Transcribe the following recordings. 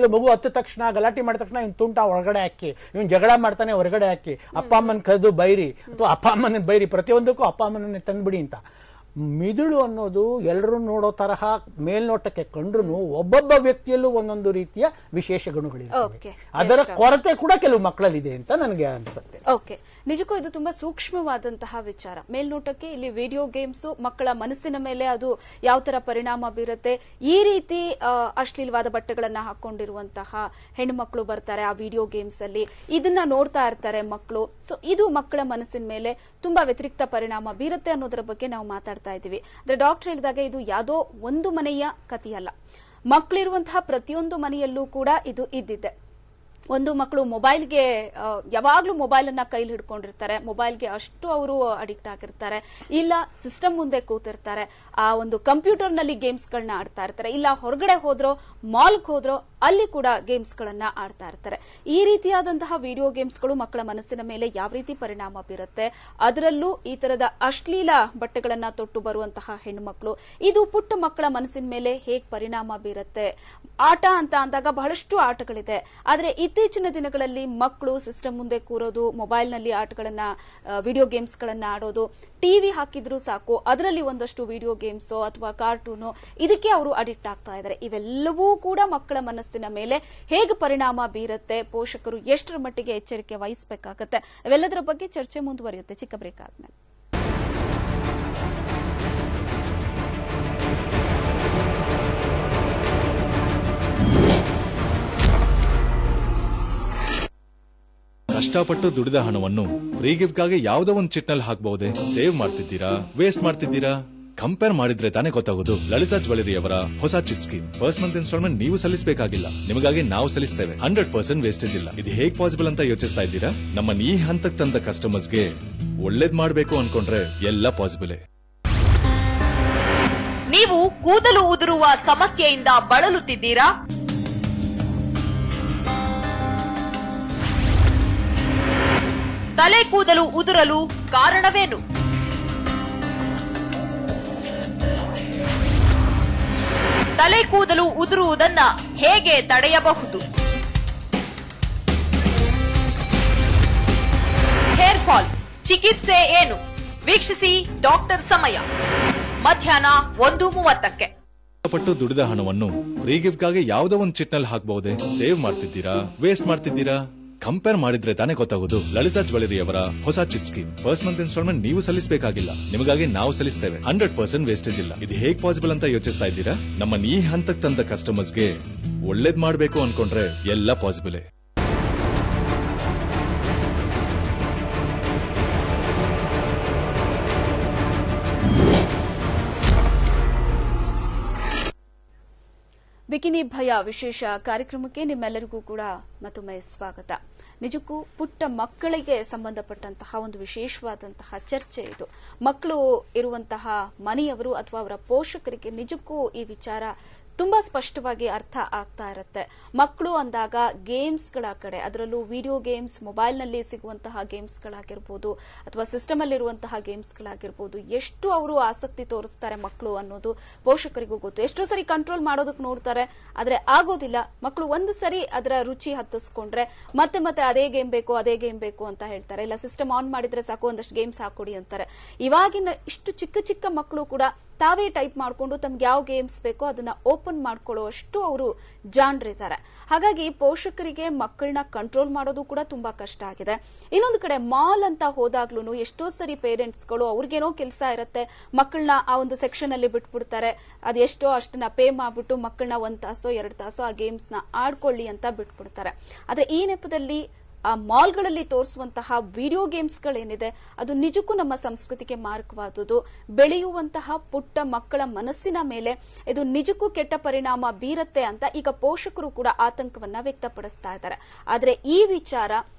ಮನೆಯಲ್ಲೂ ಮಗು ಹತ್ತ ತಕ್ಷಣ ಗಲಾಟೆ ಮಾಡಿದ ತಕ್ಷಣ ಇವ್ನು ತುಂಟ ಹೊರಗಡೆ ಹಾಕಿ, ಇವ್ನು ಜಗಳ ಮಾಡ್ತಾನೆ ಹೊರಗಡೆ ಹಾಕಿ, ಅಪ್ಪ ಅಮ್ಮನ ಕರೆದು ಬೈರಿ ಅಥವಾ ಅಪ್ಪ ಅಮ್ಮನ ಬೈರಿ, ಪ್ರತಿಯೊಂದಕ್ಕೂ ಅಪ್ಪ ಅಮ್ಮನನ್ನೇ ತಂದ್ಬಿಡಿ ಅಂತ. ಮಿದುಳು ಅನ್ನೋದು ಎಲ್ಲರೂ ನೋಡೋ ತರಹ ಮೇಲ್ನೋಟಕ್ಕೆ ಕಂಡ್ರು ಒಬ್ಬೊಬ್ಬ ವ್ಯಕ್ತಿಯಲ್ಲೂ ಒಂದೊಂದು ರೀತಿಯ ವಿಶೇಷ ಗುಣಗಳಿವೆ. ಅದರ ಕೊರತೆ ಕೂಡ ಕೆಲವು ಮಕ್ಕಳಲ್ಲಿದೆ ಅಂತ ನನಗೆ ಅನ್ಸುತ್ತೆ. ಓಕೆ, ನಿಜಕ್ಕೂ ಇದು ತುಂಬಾ ಸೂಕ್ಷ್ಮವಾದಂತಹ ವಿಚಾರ. ಮೇಲ್ನೋಟಕ್ಕೆ ಇಲ್ಲಿ ವಿಡಿಯೋ ಗೇಮ್ಸ್ ಮಕ್ಕಳ ಮನಸ್ಸಿನ ಮೇಲೆ ಅದು ಯಾವ ತರ ಪರಿಣಾಮ ಬೀರುತ್ತೆ, ಈ ರೀತಿ ಅಶ್ಲೀಲವಾದ ಬಟ್ಟೆಗಳನ್ನ ಹಾಕೊಂಡಿರುವಂತಹ ಹೆಣ್ಣು ಮಕ್ಕಳು ಬರ್ತಾರೆ ಆ ವಿಡಿಯೋ ಗೇಮ್ಸ್ ಅಲ್ಲಿ, ಇದನ್ನ ನೋಡ್ತಾ ಇರ್ತಾರೆ ಮಕ್ಕಳು. ಸೊ ಇದು ಮಕ್ಕಳ ಮನಸ್ಸಿನ ಮೇಲೆ ತುಂಬಾ ವ್ಯತಿರಿಕ್ತ ಪರಿಣಾಮ ಬೀರುತ್ತೆ ಅನ್ನೋದರ ಬಗ್ಗೆ ನಾವು ಮಾತಾಡ್ತಾ ಇದ್ದೀವಿ. ಅಂದ್ರೆ ಡಾಕ್ಟರ್ ಹೇಳಿದಾಗ ಇದು ಯಾವುದೋ ಒಂದು ಮನೆಯ ಕಥೆಯಲ್ಲ, ಮಕ್ಕಳಿರುವಂತಹ ಪ್ರತಿಯೊಂದು ಮನೆಯಲ್ಲೂ ಕೂಡ ಇದು ಇದ್ದಿದೆ. ಒಂದು ಮಕ್ಕಳು ಮೊಬೈಲ್ಗೆ ಯಾವಾಗ್ಲೂ ಮೊಬೈಲ್ ಅನ್ನ ಕೈಲಿ ಹಿಡ್ಕೊಂಡಿರ್ತಾರೆ, ಮೊಬೈಲ್ಗೆ ಅಷ್ಟು ಅವರು ಅಡಿಕ್ಟ್ ಆಗಿರ್ತಾರೆ, ಇಲ್ಲ ಸಿಸ್ಟಮ್ ಮುಂದೆ ಕೂತಿರ್ತಾರೆ, ಆ ಒಂದು ಕಂಪ್ಯೂಟರ್ ನಲ್ಲಿ ಗೇಮ್ಸ್ ಗಳನ್ನ ಆಡ್ತಾ ಇರ್ತಾರೆ, ಇಲ್ಲ ಹೊರಗಡೆ ಹೋದ್ರೋ ಮಾಲ್ಗೆ ಹೋದ್ರೋ ಅಲ್ಲಿ ಕೂಡ ಗೇಮ್ಸ್ ಗಳನ್ನ ಆಡ್ತಾ ಇರ್ತಾರೆ. ಈ ರೀತಿಯಾದಂತಹ ವಿಡಿಯೋ ಗೇಮ್ಸ್ ಗಳು ಮಕ್ಕಳ ಮನಸ್ಸಿನ ಮೇಲೆ ಯಾವ ರೀತಿ ಪರಿಣಾಮ ಬೀರುತ್ತೆ, ಅದರಲ್ಲೂ ಈ ತರದ ಅಶ್ಲೀಲ ಬಟ್ಟೆಗಳನ್ನ ತೊಟ್ಟು ಬರುವಂತಹ ಹೆಣ್ಣು ಮಕ್ಕಳು, ಇದು ಪುಟ್ಟ ಮಕ್ಕಳ ಮನಸ್ಸಿನ ಮೇಲೆ ಹೇಗೆ ಪರಿಣಾಮ ಬೀರುತ್ತೆ. ಆಟ ಅಂತ ಅಂದಾಗ ಬಹಳಷ್ಟು ಆಟಗಳಿದೆ, ಆದ್ರೆ ಇತ್ತೀಚಿನ ದಿನಗಳಲ್ಲಿ ಮಕ್ಕಳು ಸಿಸ್ಟಮ್ ಮುಂದೆ ಕೂರೋದು, ಮೊಬೈಲ್ ನಲ್ಲಿ ಆಟಗಳನ್ನ ವಿಡಿಯೋ ಗೇಮ್ಸ್ ಗಳನ್ನ ಆಡೋದು, ಟಿವಿ ಹಾಕಿದ್ರು ಸಾಕು ಅದರಲ್ಲಿ ಒಂದಷ್ಟು ವಿಡಿಯೋ ಗೇಮ್ಸ್ ಅಥವಾ ಕಾರ್ಟೂನು, ಇದಕ್ಕೆ ಅವರು ಅಡಿಕ್ಟ್ ಆಗ್ತಾ ಇದ್ದಾರೆ. ಇವೆಲ್ಲವೂ ಕೂಡ ಮಕ್ಕಳ ಮನಸ್ಸಿನ ಮೇಲೆ ಹೇಗೆ ಪರಿಣಾಮ ಬೀರುತ್ತೆ, ಪೋಷಕರು ಎಷ್ಟರ ಮಟ್ಟಿಗೆ ಎಚ್ಚರಿಕೆ ವಹಿಸಬೇಕಾಗತ್ತೆ, ಇವೆಲ್ಲದರ ಬಗ್ಗೆ ಚರ್ಚೆ ಮುಂದುವರಿಯುತ್ತೆ ಚಿಕ್ಕ ಬ್ರೇಕ್ ಆದ್ಮೇಲೆ. ಕಷ್ಟಪಟ್ಟು ದುಡಿದ ಹಣವನ್ನು ಫ್ರೀ ಗಿಫ್ಟ್ ಗಾಗಿ ಯಾವುದೋ ಒಂದು ಚಿಟ್ನಲ್ಲಿ ಹಾಕಬಹುದೇ? ಸೇವ್ ಮಾಡ್ತಿದ್ದೀರಾ, ವೇಸ್ಟ್ ಮಾಡ್ತಿದ್ದೀರಾ? ಕಂಪೇರ್ ಮಾಡಿದ್ರೆ ತಾನೇ ಗೊತ್ತಾಗೋದು. ಲಲಿತಾ ಜ್ಯುವೆಲರಿ ಅವರ ಹೊಸ chit scheme. First month instalment ನೀವು ಸಲ್ಲಿಸಬೇಕಾಗಿಲ್ಲ, ನಿಮಗಾಗಿ ನಾವು ಸಲ್ಲಿಸ್ತೇವೆ. 100% ವೇಸ್ಟೇಜ್ ಇಲ್ಲ. ಇದು ಹೇಗ್ ಪಾಸಿಬಲ್ ಅಂತ ಯೋಚಿಸ್ತಾ ಇದ್ದೀರಾ? ನಮ್ಮನ್ನ ಈ ಹಂತಕ್ಕೆ ತಂದ ಕಸ್ಟಮರ್ಸ್ಗೆ ಒಳ್ಳೇದ್ ಮಾಡ್ಬೇಕು ಅನ್ಕೊಂಡ್ರೆ ಎಲ್ಲ ಪಾಸಿಬಲ್. ನೀವು ಕೂದಲು ಉದುರುವ ಸಮಸ್ಯೆಯಿಂದ ಬಳಲುತ್ತಿದ್ದೀರಾ? ತಲೆ ಕೂದಲು ಉದುರಲು ಕಾರಣವೇನು? ತಲೆ ಕೂದಲು ಉದುರುವುದನ್ನ ಹೇಗೆ ತಡೆಯಬಹುದು? ಹೇರ್ ಫಾಲ್ ಚಿಕಿತ್ಸೆ ಏನು? ವೀಕ್ಷಿಸಿ ಡಾಕ್ಟರ್ ಸಮಯ, ಮಧ್ಯಾಹ್ನ 1:30ಕ್ಕೆ. ಕಷ್ಟಪಟ್ಟು ದುಡಿದ ಹಣವನ್ನು ಫ್ರೀ ಗಿಫ್ಟ್ ಗಾಗಿ ಯಾವುದೋ ಒಂದು ಚಿಟ್ನಲ್ಲಿ ಹಾಕಬಹುದೇ? ಸೇವ್ ಮಾಡ್ತಿದ್ದೀರಾ, ವೇಸ್ಟ್ ಮಾಡ್ತಿದ್ದೀರಾ? ಕಂಪೇರ್ ಮಾಡಿದ್ರೆ ತಾನೇ ಗೊತ್ತಾಗೋದು. ಲಲಿತಾ ಜ್ಯುವೆಲರಿ ಅವರ ಹೊಸ chit scheme. First month instalment ನೀವು ಸಲ್ಲಿಸಬೇಕಾಗಿಲ್ಲ, ನಿಮಗಾಗಿ ನಾವು ಸಲ್ಲಿಸ್ತೇವೆ. 100% ವೇಸ್ಟೇಜ್ ಇಲ್ಲ. ಇದು ಹೇಗ್ ಪಾಸಿಬಲ್ ಅಂತ ಯೋಚಿಸ್ತಾ ಇದ್ದೀರಾ? ನಮ್ಮನ್ನ ಈ ಹಂತಕ್ಕೆ ತಂದ ಕಸ್ಟಮರ್ಸ್ಗೆ ಒಳ್ಳೇದ್ ಮಾಡ್ಬೇಕು ಅನ್ಕೊಂಡ್ರೆ ಎಲ್ಲ ಪಾಸಿಬಲ್. ಬಿಕಿನಿ ಭಯ ವಿಶೇಷ ಕಾರ್ಯಕ್ರಮಕ್ಕೆ ನಿಮ್ಮೆಲ್ಲರಿಗೂ ಕೂಡ ಮತ್ತೊಮ್ಮೆ ಸ್ವಾಗತ. ನಿಜಕ್ಕೂ ಪುಟ್ಟ ಮಕ್ಕಳಿಗೆ ಸಂಬಂಧಪಟ್ಟಂತಹ ಒಂದು ವಿಶೇಷವಾದಂತಹ ಚರ್ಚೆ ಇದು. ಮಕ್ಕಳು ಇರುವಂತಹ ಮನೆಯವರು ಅಥವಾ ಅವರ ಪೋಷಕರಿಗೆ ನಿಜಕ್ಕೂ ಈ ವಿಚಾರ ತುಂಬಾ ಸ್ಪಷ್ಟವಾಗಿ ಅರ್ಥ ಆಗ್ತಾ ಇರುತ್ತೆ. ಮಕ್ಕಳು ಅಂದಾಗ ಗೇಮ್ಸ್ಗಳ ಕಡೆ, ಅದರಲ್ಲೂ ವಿಡಿಯೋ ಗೇಮ್ಸ್, ಮೊಬೈಲ್ನಲ್ಲಿ ಸಿಗುವಂತಹ ಗೇಮ್ಸ್ಗಳಾಗಿರ್ಬೋದು ಅಥವಾ ಸಿಸ್ಟಮ್ ಅಲ್ಲಿರುವಂತಹ ಗೇಮ್ಸ್ಗಳಾಗಿರ್ಬೋದು, ಎಷ್ಟು ಅವರು ಆಸಕ್ತಿ ತೋರಿಸ್ತಾರೆ ಮಕ್ಕಳು ಅನ್ನೋದು ಪೋಷಕರಿಗೂ ಗೊತ್ತು. ಎಷ್ಟೋ ಸರಿ ಕಂಟ್ರೋಲ್ ಮಾಡೋದಕ್ಕೆ ನೋಡ್ತಾರೆ, ಆದ್ರೆ ಆಗೋದಿಲ್ಲ. ಮಕ್ಕಳು ಒಂದು ಸರಿ ಅದರ ರುಚಿ ಹತ್ತಿಸ್ಕೊಂಡ್ರೆ ಮತ್ತೆ ಮತ್ತೆ ಅದೇ ಗೇಮ್ ಬೇಕು ಅಂತ ಹೇಳ್ತಾರೆ. ಇಲ್ಲ ಸಿಸ್ಟಮ್ ಆನ್ ಮಾಡಿದ್ರೆ ಸಾಕು, ಒಂದಷ್ಟು ಗೇಮ್ಸ್ ಹಾಕೊಡಿ ಅಂತಾರೆ. ಇವಾಗಿನ ಇಷ್ಟು ಚಿಕ್ಕ ಚಿಕ್ಕ ಮಕ್ಕಳು ಕೂಡ ತಾವೇ ಟೈಪ್ ಮಾಡಿಕೊಂಡು ತಮ್ಗೆ ಯಾವ ಗೇಮ್ಸ್ ಬೇಕೋ ಅದನ್ನ ಓಪನ್ ಮಾಡ್ಕೊಳ್ಳೋ ಅಷ್ಟು ಅವರು ಜಾಣರಿದ್ದಾರೆ. ಹಾಗಾಗಿ ಪೋಷಕರಿಗೆ ಮಕ್ಕಳನ್ನ ಕಂಟ್ರೋಲ್ ಮಾಡೋದು ಕೂಡ ತುಂಬಾ ಕಷ್ಟ ಆಗಿದೆ. ಇನ್ನೊಂದು ಕಡೆ ಮಾಲ್ ಅಂತ ಹೋದಾಗ್ಲೂ ಎಷ್ಟೋ ಸರಿ ಪೇರೆಂಟ್ಸ್ಗಳು ಅವ್ರಿಗೇನೋ ಕೆಲಸ ಇರುತ್ತೆ, ಮಕ್ಕಳನ್ನ ಆ ಒಂದು ಸೆಕ್ಷನ್ ಅಲ್ಲಿ ಬಿಟ್ಬಿಡ್ತಾರೆ. ಅದೆಷ್ಟೋ ಅಷ್ಟನ್ನ ಪೇ ಮಾಡ್ಬಿಟ್ಟು ಮಕ್ಕಳನ್ನ 1 ತಾಸೋ 2 ತಾಸೋ ಆ ಗೇಮ್ಸ್ ನ ಆಡ್ಕೊಳ್ಳಿ ಅಂತ ಬಿಟ್ಬಿಡ್ತಾರೆ. ಆದ್ರೆ ಈ ನೆಪದಲ್ಲಿ ಆ ಮಾಲ್ಗಳಲ್ಲಿ ತೋರಿಸುವಂತಹ ವಿಡಿಯೋ ಗೇಮ್ಸ್ಗಳೇನಿದೆ ಅದು ನಿಜಕ್ಕೂ ನಮ್ಮ ಸಂಸ್ಕೃತಿಗೆ ಮಾರಕವಾದುದು. ಬೆಳೆಯುವಂತಹ ಪುಟ್ಟ ಮಕ್ಕಳ ಮನಸ್ಸಿನ ಮೇಲೆ ಇದು ನಿಜಕ್ಕೂ ಕೆಟ್ಟ ಪರಿಣಾಮ ಬೀರುತ್ತೆ ಅಂತ ಈಗ ಪೋಷಕರು ಕೂಡ ಆತಂಕವನ್ನ ವ್ಯಕ್ತಪಡಿಸ್ತಾ ಇದ್ದಾರೆ. ಆದ್ರೆ ಈ ವಿಚಾರ,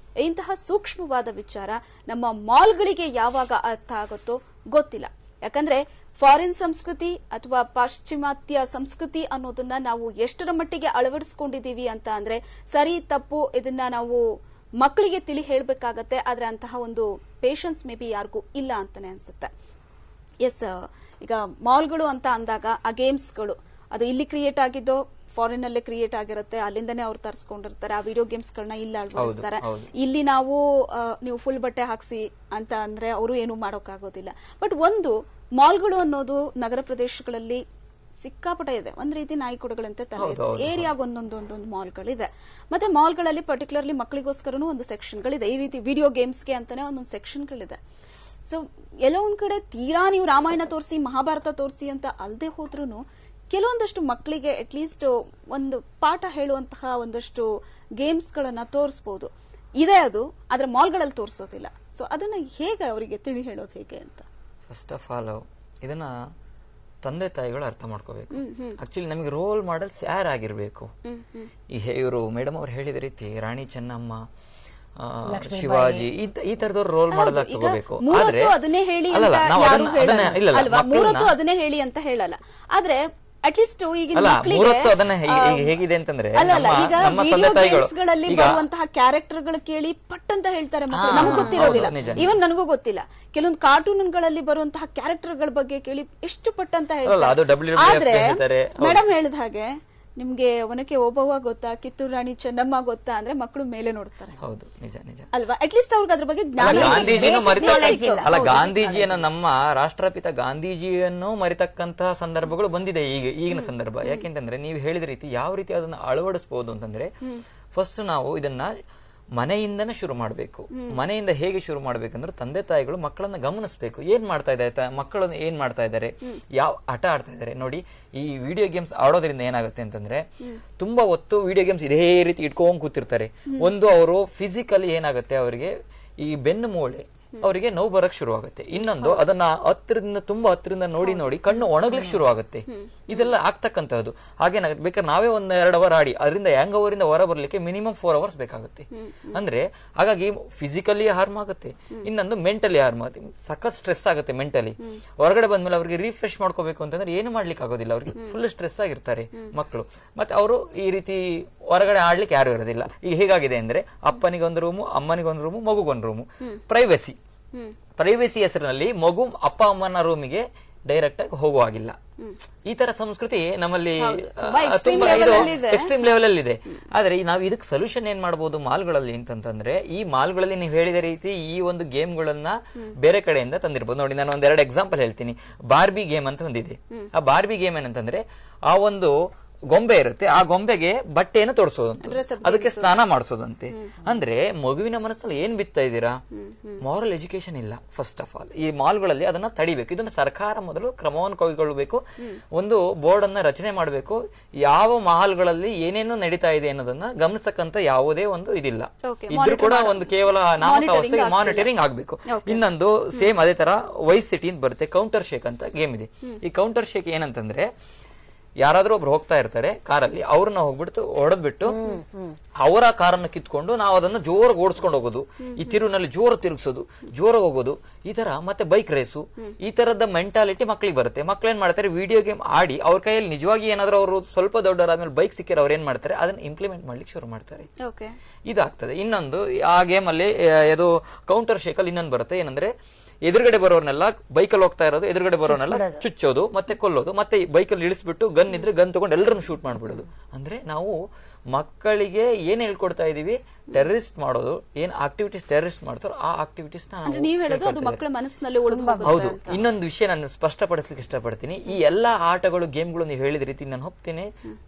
ಇಂತಹ ಸೂಕ್ಷ್ಮವಾದ ವಿಚಾರ ನಮ್ಮ ಮಾಲ್ಗಳಿಗೆ ಯಾವಾಗ ಅರ್ಥ ಆಗುತ್ತೋ ಗೊತ್ತಿಲ್ಲ. ಯಾಕಂದ್ರೆ ಫಾರಿನ್ ಸಂಸ್ಕೃತಿ ಅಥವಾ ಪಾಶ್ಚಿಮಾತ್ಯ ಸಂಸ್ಕೃತಿ ಅನ್ನೋದನ್ನ ನಾವು ಎಷ್ಟರ ಮಟ್ಟಿಗೆ ಅಳವಡಿಸಿಕೊಂಡಿದೀವಿ ಅಂತ ಅಂದ್ರೆ ಸರಿ ತಪ್ಪು ಇದನ್ನ ನಾವು ಮಕ್ಕಳಿಗೆ ತಿಳಿ ಹೇಳಬೇಕಾಗತ್ತೆ. ಆದ್ರೆ ಅಂತಹ ಒಂದು ಪೇಷನ್ಸ್ ಮೇ ಬಿ ಯಾರಿಗೂ ಇಲ್ಲ ಅಂತಾನೆ ಅನ್ಸುತ್ತೆ. ಎಸ್, ಈಗ ಮಾಲ್ಗಳು ಅಂತ ಅಂದಾಗ ಆ ಗೇಮ್ಸ್ಗಳು ಅದು ಇಲ್ಲಿ ಕ್ರಿಯೇಟ್ ಆಗಿದ್ದೋ ಫಾರಿನ್ ಅಲ್ಲೇ ಕ್ರಿಯೇಟ್ ಆಗಿರುತ್ತೆ, ಅಲ್ಲಿಂದಾನೇ ಅವ್ರು ತರಿಸ್ಕೊಂಡಿರ್ತಾರೆ. ಆ ವಿಡಿಯೋ ಗೇಮ್ಸ್ ಗಳನ್ನ ಇಲ್ಲಿ ಅಳವಡಿಸ್ತಾರೆ. ಇಲ್ಲಿ ನಾವು ನೀವು ಫುಲ್ ಬಟ್ಟೆ ಹಾಕ್ಸಿ ಅಂತ ಅಂದ್ರೆ ಅವರು ಏನು ಮಾಡೋಕ್ಕಾಗೋದಿಲ್ಲ. ಬಟ್ ಒಂದು ಮಾಲ್ಗಳು ಅನ್ನೋದು ನಗರ ಪ್ರದೇಶಗಳಲ್ಲಿ ಸಿಕ್ಕಾಪಟ ಇದೆ. ಒಂದ್ ರೀತಿ ನಾಯಿ ಕುಡಗಳಂತೆ ತಲೆ ಇದೆ. ಏರಿಯಾಗ ಒಂದೊಂದೊಂದೊಂದು ಮಾಲ್ಗಳಿದೆ. ಮತ್ತೆ ಮಾಲ್ಗಳಲ್ಲಿ ಪರ್ಟಿಕ್ಯುಲರ್ಲಿ ಮಕ್ಕಳಿಗೋಸ್ಕರನೂ ಒಂದು ಸೆಕ್ಷನ್ಗಳಿದೆ. ಈ ರೀತಿ ವಿಡಿಯೋ ಗೇಮ್ಸ್ಗೆ ಅಂತಾನೆ ಒಂದೊಂದು ಸೆಕ್ಷನ್ಗಳಿದೆ. ಸೊ ಎಲ್ಲೋ ಒಂದ್ ಕಡೆ ತೀರಾ ನೀವು ರಾಮಾಯಣ ತೋರಿಸಿ ಮಹಾಭಾರತ ತೋರಿಸಿ ಅಂತ ಅಲ್ಲದೆ ಹೋದ್ರೂ ಕೆಲವೊಂದಷ್ಟು ಮಕ್ಕಳಿಗೆ ಅಟ್ಲೀಸ್ಟ್ ಒಂದು ಪಾಠ ಹೇಳುವಂತಹ ಒಂದಷ್ಟು ಗೇಮ್ಸ್ ಗಳನ್ನ ತೋರಿಸಬಹುದು. ಇದೆ ಅದು, ಆದ್ರೆ ಮಾಲ್ಗಳಲ್ಲಿ ತೋರಿಸೋದಿಲ್ಲ. ಸೊ ಅದನ್ನ ಹೇಗೆ ಅವರಿಗೆ ತಿಳಿ ಹೇಳೋದು ಹೇಗೆ ಅಂತ ಫಸ್ಟ್ ಆಫ್ ಆಲ್ ಇದನ್ನ ತಂದೆ ತಾಯಿಗಳು ಅರ್ಥ ಮಾಡ್ಕೋಬೇಕು. ಆಕ್ಚುಲಿ ನಮಗೆ ರೋಲ್ ಮಾಡೆಲ್ಸ್ ಯಾರಾಗಿರ್ಬೇಕು? ಇವರು ಮೇಡಮ್ ಅವ್ರು ಹೇಳಿದ ರೀತಿ ರಾಣಿ ಚೆನ್ನಮ್ಮ, ಶಿವಾಜಿ, ಈ ತರದವ್ರು ರೋಲ್ ಮಾಡೆಲ್ ತಗೋಬೇಕು. ಅದನ್ನೇ ಹೇಳಿ ಅದನ್ನೇ ಹೇಳಿ ಅಂತ ಹೇಳಲ್ಲ. ಆದ್ರೆ ಅಟ್ಲೀಸ್ಟ್ ಈಗಿನ ಹೇಗಿದೆ ಅಂತಂದ್ರೆ ಬರುವಂತಹ ಕ್ಯಾರೆಕ್ಟರ್ಗಳು ಕೇಳಿ ಪಟ್ ಅಂತ ಹೇಳ್ತಾರೆ ಮಕ್ಕಳು. ನಮಗ್ ಗೊತ್ತಿರೋದಿಲ್ಲ, ಈವನ್ ನನಗೂ ಗೊತ್ತಿಲ್ಲ. ಕೆಲವೊಂದು ಕಾರ್ಟೂನ್ಗಳಲ್ಲಿ ಬರುವಂತಹ ಕ್ಯಾರೆಕ್ಟರ್ಗಳ ಬಗ್ಗೆ ಕೇಳಿ ಎಷ್ಟು ಪಟ್ ಅಂತ ಹೇಳ್ತಾರೆ. ಆದ್ರೆ ಮೇಡಮ್ ಹೇಳಿದ ಹಾಗೆ ನಿಮ್ಗೆ ಒನಕೆ ಓಬವ್ವ ಗೊತ್ತಾ, ಕಿತ್ತೂರು ರಾಣಿ ಚೆನ್ನಮ್ಮ ಗೊತ್ತಾ ಅಂದ್ರೆ ಮಕ್ಕಳು ಮೇಲೆ ನೋಡ್ತಾರೆ. ಹೌದು, ನಿಜ ನಿಜ ಅಲ್ವಾ? ಅಟ್ಲೀಸ್ಟ್ ಅವ್ರಿಗೆ ಅದ್ರ ಬಗ್ಗೆ ಅಲ್ಲ, ಗಾಂಧೀಜಿಯನ್ನು ನಮ್ಮ ರಾಷ್ಟ್ರಪಿತ ಗಾಂಧೀಜಿಯನ್ನು ಮರಿತಕ್ಕಂತಹ ಸಂದರ್ಭಗಳು ಬಂದಿದೆ ಈಗಿನ ಸಂದರ್ಭ. ಯಾಕೆಂತಂದ್ರೆ ನೀವು ಹೇಳಿದ ರೀತಿ ಯಾವ ರೀತಿ ಅದನ್ನ ಅಳವಡಿಸಬಹುದು ಅಂತಂದ್ರೆ ಫಸ್ಟ್ ನಾವು ಇದನ್ನ ಮನೆಯಿಂದನೇ ಶುರು ಮಾಡಬೇಕು. ಮನೆಯಿಂದ ಹೇಗೆ ಶುರು ಮಾಡ್ಬೇಕಂದ್ರೆ ತಂದೆ ತಾಯಿಗಳು ಮಕ್ಕಳನ್ನ ಗಮನಿಸಬೇಕು. ಏನ್ ಮಾಡ್ತಾ ಇದ್ದಾರೆ ಮಕ್ಕಳನ್ನ, ಏನ್ ಮಾಡ್ತಾ ಇದ್ದಾರೆ, ಯಾವ ಆಟ ಆಡ್ತಾ ಇದ್ದಾರೆ. ನೋಡಿ, ಈ ವಿಡಿಯೋ ಗೇಮ್ಸ್ ಆಡೋದ್ರಿಂದ ಏನಾಗುತ್ತೆ ಅಂತಂದ್ರೆ ತುಂಬಾ ಹೊತ್ತು ವಿಡಿಯೋ ಗೇಮ್ಸ್ ಇದೇ ರೀತಿ ಇಟ್ಕೊಂಡ್ ಕೂತಿರ್ತಾರೆ. ಒಂದು ಅವರು ಫಿಸಿಕಲಿ ಏನಾಗುತ್ತೆ, ಅವರಿಗೆ ಈ ಬೆನ್ನು ಮೂಳೆ ಅವರಿಗೆ ನೋವು ಬರಕ್ ಶುರು ಆಗುತ್ತೆ. ಇನ್ನೊಂದು ಅದನ್ನ ತುಂಬಾ ಹತ್ತಿರದಿಂದ ನೋಡಿ ಕಣ್ಣು ಒಣಗ್ಲಿಕ್ಕೆ ಶುರು ಆಗುತ್ತೆ. ಇದೆಲ್ಲ ಆಗ್ತಕ್ಕಂಥದ್ದು. ಹಾಗೇನಾಗುತ್ತೆ, ಬೇಕಾದ್ರೆ ನಾವೇ 1-2 ಅವರ್ ಆಡಿ ಅದರಿಂದ ಹ್ಯಾಂಗ್ ಅವರಿಂದ ಹೊರ ಬರ್ಲಿಕ್ಕೆ ಮಿನಿಮಮ್ 4 ಅವರ್ಸ್ ಬೇಕಾಗುತ್ತೆ. ಅಂದ್ರೆ ಹಾಗಾಗಿ ಫಿಸಿಕಲಿ ಹಾರ್ಮ್ ಆಗುತ್ತೆ, ಇನ್ನೊಂದು ಮೆಂಟಲಿ ಹಾರ್ಮ್ ಆಗುತ್ತೆ. ಸಖತ್ ಸ್ಟ್ರೆಸ್ ಆಗುತ್ತೆ ಮೆಂಟಲಿ. ಹೊರಗಡೆ ಬಂದ್ಮೇಲೆ ಅವ್ರಿಗೆ ರಿಫ್ರೆಶ್ ಮಾಡ್ಕೋಬೇಕು ಅಂತಂದ್ರೆ ಏನು ಮಾಡ್ಲಿಕ್ಕೆ ಆಗೋದಿಲ್ಲ. ಅವ್ರಿಗೆ ಫುಲ್ ಸ್ಟ್ರೆಸ್ ಆಗಿರ್ತಾರೆ ಮಕ್ಕಳು. ಮತ್ತೆ ಅವರು ಈ ರೀತಿ ಹೊರಗಡೆ ಆಡ್ಲಿಕ್ಕೆ ಯಾರು ಇರೋದಿಲ್ಲ. ಈಗ ಹೇಗಾಗಿದೆ ಅಂದ್ರೆ ಅಪ್ಪನಿಗೊಂದು ರೂಮು, ಅಮ್ಮನಿಗೊಂದು ರೂಮು, ಮಗುಗೊಂದು ರೂಮು. ಪ್ರೈವೇಸಿ ಹೆಸರಿನಲ್ಲಿ ಮಗು ಅಪ್ಪ ಅಮ್ಮನ ರೂಮಿಗೆ ಡೈರೆಕ್ಟ್ ಆಗಿ ಹೋಗುವಾಗಿಲ್ಲ. ಈ ತರ ಸಂಸ್ಕೃತಿ ನಮ್ಮಲ್ಲಿ ಎಕ್ಸ್ಟ್ರೀಮ್ ಲೆವೆಲ್ ಅಲ್ಲಿ ಇದೆ. ಆದ್ರೆ ನಾವು ಇದಕ್ಕೆ ಸೊಲ್ಯೂಷನ್ ಏನ್ ಮಾಡಬಹುದು ಮಾಲ್ಗಳಲ್ಲಿ ಅಂತಂದ್ರೆ, ಈ ಮಾಲ್ಗಳಲ್ಲಿ ನೀವು ಹೇಳಿದ ರೀತಿ ಈ ಒಂದು ಗೇಮ್ಗಳನ್ನ ಬೇರೆ ಕಡೆಯಿಂದ ತಂದಿರ್ಬೋದು. ನೋಡಿ, ನಾನು 1-2 ಎಕ್ಸಾಂಪಲ್ ಹೇಳ್ತೀನಿ. ಬಾರ್ಬಿ ಗೇಮ್ ಅಂತ ಒಂದಿದೆ. ಆ ಬಾರ್ಬಿ ಗೇಮ್ ಏನಂತಂದ್ರೆ ಆ ಒಂದು ಗೊಂಬೆ ಇರುತ್ತೆ, ಆ ಗೊಂಬೆಗೆ ಬಟ್ಟೆಯನ್ನು ತೊಡಿಸೋದಂತೆ, ಅದಕ್ಕೆ ಸ್ನಾನ ಮಾಡಿಸೋದಂತೆ. ಅಂದ್ರೆ ಮಗುವಿನ ಮನಸ್ಸಲ್ಲಿ ಏನ್ ಬಿತ್ತಾ ಇದ್ದೀರಾ? ಮಾರಲ್ ಎಜುಕೇಶನ್ ಇಲ್ಲ. ಫಸ್ಟ್ ಆಫ್ ಆಲ್ ಈ ಮಾಲ್ಗಳಲ್ಲಿ ಅದನ್ನ ತಡಿಬೇಕು. ಇದನ್ನ ಸರ್ಕಾರ ಮೊದಲು ಕ್ರಮವನ್ನು ಕೈಗೊಳ್ಳಬೇಕು. ಒಂದು ಬೋರ್ಡ್ ಅನ್ನ ರಚನೆ ಮಾಡಬೇಕು. ಯಾವ ಮಾಲ್ಗಳಲ್ಲಿ ಏನೇನು ನಡೀತಾ ಇದೆ ಅನ್ನೋದನ್ನ ಗಮನಿಸಕ್ಕಂತ ಯಾವುದೇ ಒಂದು ಇದಿಲ್ಲ. ಇದ್ರೂ ಕೂಡ ಒಂದು ಕೇವಲ ನಾಮಕಾವಸ್ಥೆಗೆ ಮಾನಿಟರಿಂಗ್ ಆಗ್ಬೇಕು. ಇನ್ನೊಂದು ಸೇಮ್ ಅದೇ ತರ ವೈಸ್ ಸಿಟಿ ಅಂತ ಬರುತ್ತೆ, ಕೌಂಟರ್ ಶೇಕ್ ಅಂತ ಗೇಮ್ ಇದೆ. ಈ ಕೌಂಟರ್ ಶೇಕ್ ಏನಂತಂದ್ರೆ, ಯಾರಾದ್ರೂ ಒಬ್ರು ಹೋಗ್ತಾ ಇರ್ತಾರೆ ಕಾರಲ್ಲಿ, ಅವ್ರನ್ನ ಹೋಗ್ಬಿಟ್ಟು ಹೊಡೆದ್ಬಿಟ್ಟು ಅವರ ಕಾರನ್ನು ಕಿತ್ಕೊಂಡು ನಾವು ಅದನ್ನ ಜೋರಾಗಿ ಓಡಿಸ್ಕೊಂಡು ಹೋಗೋದು, ಈ ತಿರುವಿನಲ್ಲಿ ಜೋರು ತಿರುಗಿಸೋದು, ಜೋರಾಗಿ ಹೋಗೋದು, ಈ ತರ. ಮತ್ತೆ ಬೈಕ್ ರೇಸು, ಈ ತರದ ಮೆಂಟಾಲಿಟಿ ಮಕ್ಳಿಗೆ ಬರುತ್ತೆ. ಮಕ್ಳು ಏನ್ ಮಾಡ್ತಾರೆ, ವಿಡಿಯೋ ಗೇಮ್ ಆಡಿ ಅವ್ರ ಕೈಯಲ್ಲಿ ನಿಜವಾಗಿ ಏನಾದ್ರೂ ಅವರು ಸ್ವಲ್ಪ ದೊಡ್ಡವರಾದ್ಮೇಲೆ ಬೈಕ್ ಸಿಕ್ಕಿರ ಅವ್ರು ಏನ್ ಮಾಡ್ತಾರೆ, ಅದನ್ನ ಇಂಪ್ಲಿಮೆಂಟ್ ಮಾಡ್ಲಿಕ್ಕೆ ಶುರು ಮಾಡ್ತಾರೆ. ಇದಾಗ್ತದೆ. ಇನ್ನೊಂದು ಆ ಗೇಮ್ ಅಲ್ಲಿ ಇದು ಕೌಂಟರ್ ಶೇಕಲ್ಲಿ ಇನ್ನೊಂದು ಬರುತ್ತೆ. ಏನಂದ್ರೆ, ಎದುರುಗಡೆ ಬರೋರ್ನೆಲ್ಲ ಬೈಕಲ್ಲಿ ಹೋಗ್ತಾ ಇರೋದು, ಎದುರುಗಡೆ ಬರೋರ್ನೆಲ್ಲ ಚುಚ್ಚೋದು, ಮತ್ತೆ ಕೊಲ್ಲೋದು, ಮತ್ತೆ ಬೈಕಲ್ಲಿ ಇಳಿಸ್ಬಿಟ್ಟು ಗನ್ ಇದ್ರೆ ಗನ್ ತಗೊಂಡು ಎಲ್ಲರನ್ನು ಶೂಟ್ ಮಾಡ್ಬಿಡೋದು. ಅಂದ್ರೆ ನಾವು ಮಕ್ಕಳಿಗೆ ಏನ್ ಹೇಳ್ಕೊಡ್ತಾ ಇದೀವಿ, ಟೆರರಿಸ್ಟ್ ಮಾಡೋದು, ಏನ್ ಆಕ್ಟಿವಿಟೀಸ್ ಟೆರರಿಸ್ಟ್ ಮಾಡ್ತಾರೋ ಆ ಆಕ್ಟಿವಿಟೀಸ್ ಹೌದು. ಇನ್ನೊಂದು ವಿಷಯ ನಾನು ಸ್ಪಷ್ಟಪಡಿಸ್ಲಿಕ್ಕೆ ಇಷ್ಟಪಡ್ತೀನಿ. ಈ ಎಲ್ಲಾ ಆಟಗಳು, ಗೇಮ್ಗಳು ನೀವು ಹೇಳಿದ ರೀತಿ ನಾನು ಹೋಗ್ತೀನಿ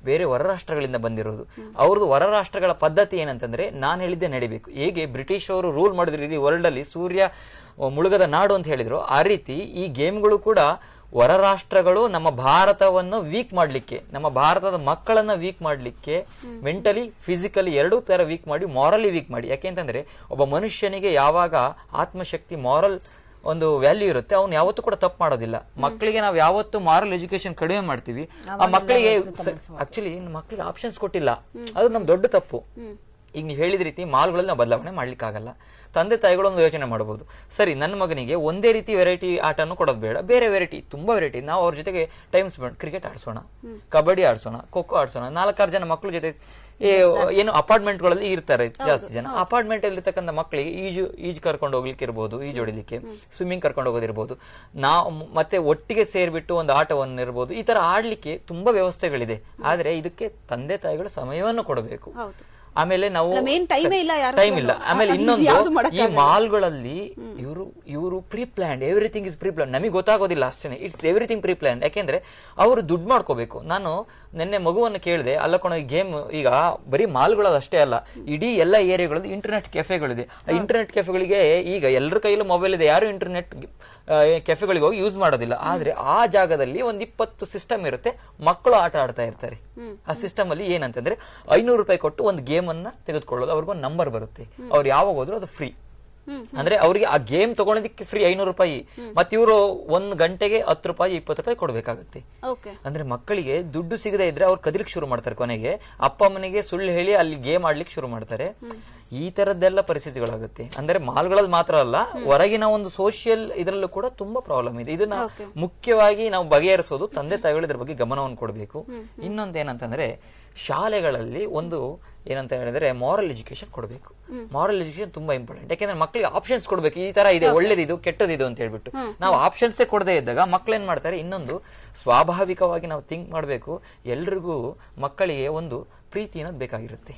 ಬೇರೆ ಹೊರ ರಾಷ್ಟ್ರಗಳಿಂದ ಬಂದಿರೋದು. ಅವ್ರದ್ದು ಹೊರ ರಾಷ್ಟ್ರಗಳ ಪದ್ಧತಿ ಏನಂತಂದ್ರೆ, ನಾನು ಹೇಳಿದ್ದೆ ನಡಿಬೇಕು. ಹೇಗೆ ಬ್ರಿಟಿಷ್ ಅವರು ರೂಲ್ ಮಾಡಿದ್ರು ಇಡೀ ವರ್ಲ್ಡ್ ಅಲ್ಲಿ, ಸೂರ್ಯ ಮುಳುಗದ ನಾಡು ಅಂತ ಹೇಳಿದ್ರು, ಆ ರೀತಿ ಈ ಗೇಮ್ಗಳು ಕೂಡ ಹೊರ ರಾಷ್ಟ್ರಗಳು ನಮ್ಮ ಭಾರತವನ್ನು ವೀಕ್ ಮಾಡ್ಲಿಕ್ಕೆ, ನಮ್ಮ ಭಾರತದ ಮಕ್ಕಳನ್ನ ವೀಕ್ ಮಾಡ್ಲಿಕ್ಕೆ, ಮೆಂಟಲಿ ಫಿಸಿಕಲಿ ಎರಡೂ ತರ ವೀಕ್ ಮಾಡಿ, ಮಾರಲಿ ವೀಕ್ ಮಾಡಿ. ಯಾಕೆಂತಂದ್ರೆ ಒಬ್ಬ ಮನುಷ್ಯನಿಗೆ ಯಾವಾಗ ಆತ್ಮಶಕ್ತಿ, ಮಾರಲ್ ಒಂದು ವ್ಯಾಲ್ಯೂ ಇರುತ್ತೆ, ಅವ್ನು ಯಾವತ್ತೂ ಕೂಡ ತಪ್ಪು ಮಾಡೋದಿಲ್ಲ. ಮಕ್ಕಳಿಗೆ ನಾವು ಯಾವತ್ತು ಮಾರಲ್ ಎಜುಕೇಶನ್ ಕಡಿಮೆ ಮಾಡ್ತೀವಿ, ಆ ಮಕ್ಕಳಿಗೆ ಆಕ್ಚುಲಿ ಮಕ್ಕಳಿಗೆ ಆಪ್ಷನ್ಸ್ ಕೊಟ್ಟಿಲ್ಲ, ಅದು ನಮ್ ದೊಡ್ಡ ತಪ್ಪು. ಈಗ ನೀವು ಹೇಳಿದ ರೀತಿ ಮಾಲ್ಗಳಲ್ಲಿ ನಾವು ಬದಲಾವಣೆ ಮಾಡ್ಲಿಕ್ಕಾಗಲ್ಲ. ತಂದೆ ತಾಯಿಗಳೊಂದು ಯೋಚನೆ ಮಾಡಬಹುದು, ಸರಿ ನನ್ನ ಮಗನಿಗೆ ಒಂದೇ ರೀತಿ ವೆರೈಟಿ ಆಟನು ಕೊಡೋದು ಬೇಡ, ಬೇರೆ ವೆರೈಟಿ, ತುಂಬಾ ವೆರೈಟಿ, ನಾವು ಅವ್ರ ಜೊತೆಗೆ ಟೈಮ್ ಸ್ಪೆಂಡ್, ಕ್ರಿಕೆಟ್ ಆಡ್ಸೋಣ, ಕಬಡ್ಡಿ ಆಡ್ಸೋಣ, ಖೋ ಖೋ ಆಡ್ಸೋಣ, 4-6 ಜನ ಮಕ್ಕಳ ಜೊತೆ ಏನು ಅಪಾರ್ಟ್ಮೆಂಟ್ ಗಳಲ್ಲಿ ಇರ್ತಾರೆ ಜಾಸ್ತಿ ಜನ. ಅಪಾರ್ಟ್ಮೆಂಟ್ ಅಲ್ಲಿ ಇರ್ತಕ್ಕಂಥ ಮಕ್ಕಳಿಗೆ ಈಜು ಕರ್ಕೊಂಡು ಹೋಗ್ಲಿಕ್ಕೆ ಇರ್ಬೋದು, ಈಜು ಹೊಡಿಲಿಕ್ಕೆ, ಸ್ವಿಮ್ಮಿಂಗ್ ಕರ್ಕೊಂಡು ಹೋಗೋದಿರ್ಬೋದು, ಮತ್ತೆ ಒಟ್ಟಿಗೆ ಸೇರ್ಬಿಟ್ಟು ಒಂದು ಆಟವನ್ನು ಇರ್ಬೋದು, ಈ ತರ ಆಡ್ಲಿಕ್ಕೆ ತುಂಬಾ ವ್ಯವಸ್ಥೆಗಳಿದೆ. ಆದ್ರೆ ಇದಕ್ಕೆ ತಂದೆ ತಾಯಿಗಳು ಸಮಯವನ್ನು ಕೊಡಬೇಕು. ಆಮೇಲೆ ನಾವು ಟೈಮ್ ಇಲ್ಲ. ಆಮೇಲೆ ಇನ್ನೊಂದು, ಈ ಮಾಲ್ಗಳಲ್ಲಿ ಇವರು pre planned, everything is pre plan. ನಮಗೆ ಗೊತ್ತಾಗೋದಿಲ್ಲ ಅಷ್ಟೇ, ಇಟ್ಸ್ ಎವ್ರಿಥಿಂಗ್ ಪ್ರೀ ಪ್ಲಾನ್. ಯಾಕೆಂದ್ರೆ ಅವರು ದುಡ್ಡು ಮಾಡ್ಕೋಬೇಕು. ನಾನು ನಿನ್ನೆ ಮಗುವನ್ನು ಕೇಳಿದೆ, ಅಲ್ಲ ಕಣ ಗೇಮ್ ಈಗ ಬರೀ ಮಾಲ್ಗಳಲ್ಲಿ ಅಷ್ಟೇ ಅಲ್ಲ, ಇಡೀ ಎಲ್ಲ ಏರಿಯಾಗಳಲ್ಲಿ ಇಂಟರ್ನೆಟ್ ಕೆಫೆಗಳಿದೆ. ಆ ಇಂಟರ್ನೆಟ್ ಕೆಫೆಗಳಿಗೆ ಈಗ ಎಲ್ಲರ ಕೈಯಲ್ಲೂ ಮೊಬೈಲ್ ಇದೆ, ಯಾರು ಇಂಟರ್ನೆಟ್ ಕೆಫೆಗಳಿಗೆ ಹೋಗಿ ಯೂಸ್ ಮಾಡೋದಿಲ್ಲ. ಆದ್ರೆ ಆ ಜಾಗದಲ್ಲಿ ಒಂದ್ 20 ಸಿಸ್ಟಮ್ ಇರುತ್ತೆ, ಮಕ್ಕಳು ಆಟ ಆಡ್ತಾ ಇರ್ತಾರೆ. ಆ ಸಿಸ್ಟಮ್ ಅಲ್ಲಿ ಏನಂತಂದ್ರೆ 500 ರೂಪಾಯಿ ಕೊಟ್ಟು ಒಂದು ಗೇಮ್ ಅನ್ನ ತೆಗೆದುಕೊಳ್ಳೋದು, ಅವ್ರಿಗೊಂದು ನಂಬರ್ ಬರುತ್ತೆ, ಅವ್ರು ಯಾವಾಗ ಹೋದ್ರು ಅದು ಫ್ರೀ. ಅಂದ್ರೆ ಅವ್ರಿಗೆ ಆ ಗೇಮ್ ತಗೊಳೋದಕ್ಕೆ ಫ್ರೀ 500 ರೂಪಾಯಿ. ಮತ್ತೆ ಇವರು 1 ಗಂಟೆಗೆ 10 ರೂಪಾಯಿ 20 ರೂಪಾಯಿ ಕೊಡ್ಬೇಕಾಗುತ್ತೆ. ಅಂದ್ರೆ ಮಕ್ಕಳಿಗೆ ದುಡ್ಡು ಸಿಗದೆ ಇದ್ರೆ ಅವ್ರು ಕದಿಲಿಕ್ಕೆ ಶುರು ಮಾಡ್ತಾರೆ. ಕೊನೆಗೆ ಅಪ್ಪ ಅಮ್ಮನಿಗೆ ಸುಳ್ಳು ಹೇಳಿ ಅಲ್ಲಿ ಗೇಮ್ ಆಡ್ಲಿಕ್ಕೆ ಶುರು ಮಾಡ್ತಾರೆ. ಈ ತರದ್ದೆಲ್ಲ ಪರಿಸ್ಥಿತಿಗಳಾಗುತ್ತೆ. ಅಂದ್ರೆ ಮಾಲ್ಗಳಲ್ಲಿ ಮಾತ್ರ ಅಲ್ಲ, ಹೊರಗಿನ ಒಂದು ಸೋಷಿಯಲ್ ಇದರಲ್ಲೂ ಕೂಡ ತುಂಬಾ ಪ್ರಾಬ್ಲಮ್ ಇದೆ. ಇದನ್ನ ಮುಖ್ಯವಾಗಿ ನಾವು ಬಗೆಹರಿಸೋದು ತಂದೆ ತಾಯಿಗಳು ಇದ್ರ ಬಗ್ಗೆ ಗಮನವನ್ನು ಕೊಡಬೇಕು. ಇನ್ನೊಂದೇನಂತಂದ್ರೆ ಶಾಲೆಗಳಲ್ಲಿ ಒಂದು ಏನಂತ ಹೇಳಿದ್ರೆ ಮಾರಲ್ ಎಜುಕೇಶನ್ ಕೊಡಬೇಕು. ಮಾರಲ್ ಎಜುಕೇಶನ್ ತುಂಬಾ ಇಂಪಾರ್ಟೆಂಟ್. ಯಾಕೆಂದ್ರೆ ಮಕ್ಕಳಿಗೆ ಆಪ್ಷನ್ಸ್ ಕೊಡ್ಬೇಕು, ಈ ತರ ಇದೆ, ಒಳ್ಳೇದಿದು ಕೆಟ್ಟದಿದು ಅಂತ ಹೇಳ್ಬಿಟ್ಟು. ನಾವು ಆಪ್ಷನ್ಸೇ ಕೊಡದೇ ಇದ್ದಾಗ ಮಕ್ಳು ಏನ್ ಮಾಡ್ತಾರೆ, ಇನ್ನೊಂದು ಸ್ವಾಭಾವಿಕವಾಗಿ ನಾವು ಥಿಂಕ್ ಮಾಡ್ಬೇಕು, ಎಲ್ರಿಗೂ ಮಕ್ಕಳಿಗೆ ಒಂದು ಪ್ರೀತಿ ಅನ್ನೋದು ಬೇಕಾಗಿರುತ್ತೆ.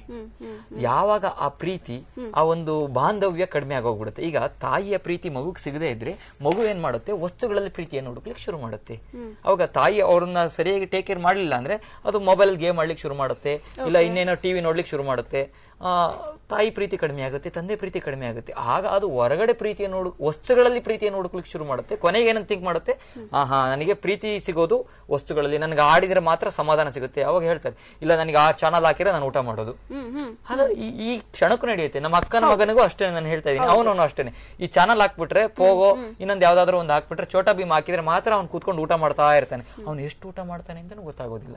ಯಾವಾಗ ಆ ಪ್ರೀತಿ, ಆ ಒಂದು ಬಾಂಧವ್ಯ ಕಡಿಮೆ ಆಗೋಗ್ಬಿಡುತ್ತೆ. ಈಗ ತಾಯಿಯ ಪ್ರೀತಿ ಮಗುಗೆ ಸಿಗದೇ ಇದ್ರೆ ಮಗು ಏನ್ ಮಾಡುತ್ತೆ, ವಸ್ತುಗಳಲ್ಲಿ ಪ್ರೀತಿಯನ್ನು ಹುಡುಕ್ಲಿಕ್ಕೆ ಶುರು ಮಾಡುತ್ತೆ. ಅವಾಗ ತಾಯಿ ಅವ್ರನ್ನ ಸರಿಯಾಗಿ ಟೇಕ್ ಕೇರ್ ಮಾಡ್ಲಿಲ್ಲ ಅಂದ್ರೆ ಅದು ಮೊಬೈಲ್ ಗೇಮ್ ಆಡ್ಲಿಕ್ಕೆ ಶುರು ಮಾಡುತ್ತೆ, ಇಲ್ಲ ಇನ್ನೇನೋ ಟಿವಿ ನೋಡ್ಲಿಕ್ಕೆ ಶುರು ಮಾಡುತ್ತೆ. ತಾಯಿ ಪ್ರೀತಿ ಕಡಿಮೆ ಆಗುತ್ತೆ, ತಂದೆ ಪ್ರೀತಿ ಕಡಿಮೆ ಆಗುತ್ತೆ. ಆಗ ಅದು ಹೊರಗಡೆ ಪ್ರೀತಿಯನ್ನು ವಸ್ತುಗಳಲ್ಲಿ ಪ್ರೀತಿಯನ್ನು ಹುಡುಕ್ಲಿಕ್ಕೆ ಶುರು ಮಾಡುತ್ತೆ. ಕೊನೆಗೆ ಏನಂತ ಥಿಂಕ್ ಮಾಡುತ್ತೆ, ನನಗೆ ಪ್ರೀತಿ ಸಿಗೋದು ವಸ್ತುಗಳಲ್ಲಿ, ನನಗೆ ಆಡಿದ್ರೆ ಮಾತ್ರ ಸಮಾಧಾನ ಸಿಗುತ್ತೆ. ಅವಾಗ ಹೇಳ್ತಾರೆ, ಇಲ್ಲ ನನಗೆ ಆ ಚಾನಲ್ ಹಾಕಿದ್ರೆ ನಾನು ಊಟ ಮಾಡೋದು. ಅದು ಈ ಕ್ಷಣಕ್ಕೂ ನಡೆಯುತ್ತೆ. ನಮ್ಮ ಅಕ್ಕನ ಮಗನಿಗೂ ಅಷ್ಟೇ ನಾನು ಹೇಳ್ತಾ ಇದೀನಿ, ಅವನು ಅಷ್ಟೇನೆ. ಈ ಚಾನಲ್ ಹಾಕ್ಬಿಟ್ರೆ, ಪೋಗೋ ಇನ್ನೊಂದು ಯಾವ್ದಾದ್ರು ಒಂದು ಹಾಕ್ಬಿಟ್ರೆ, ಚೋಟಾ ಭೀಮ್ ಹಾಕಿದ್ರೆ ಮಾತ್ರ ಅವ್ನು ಕೂತ್ಕೊಂಡು ಊಟ ಮಾಡ್ತಾ ಇರ್ತಾನೆ. ಅವ್ನು ಎಷ್ಟು ಊಟ ಮಾಡ್ತಾನೆ ಅಂತ ಗೊತ್ತಾಗೋದಿಲ್ಲ.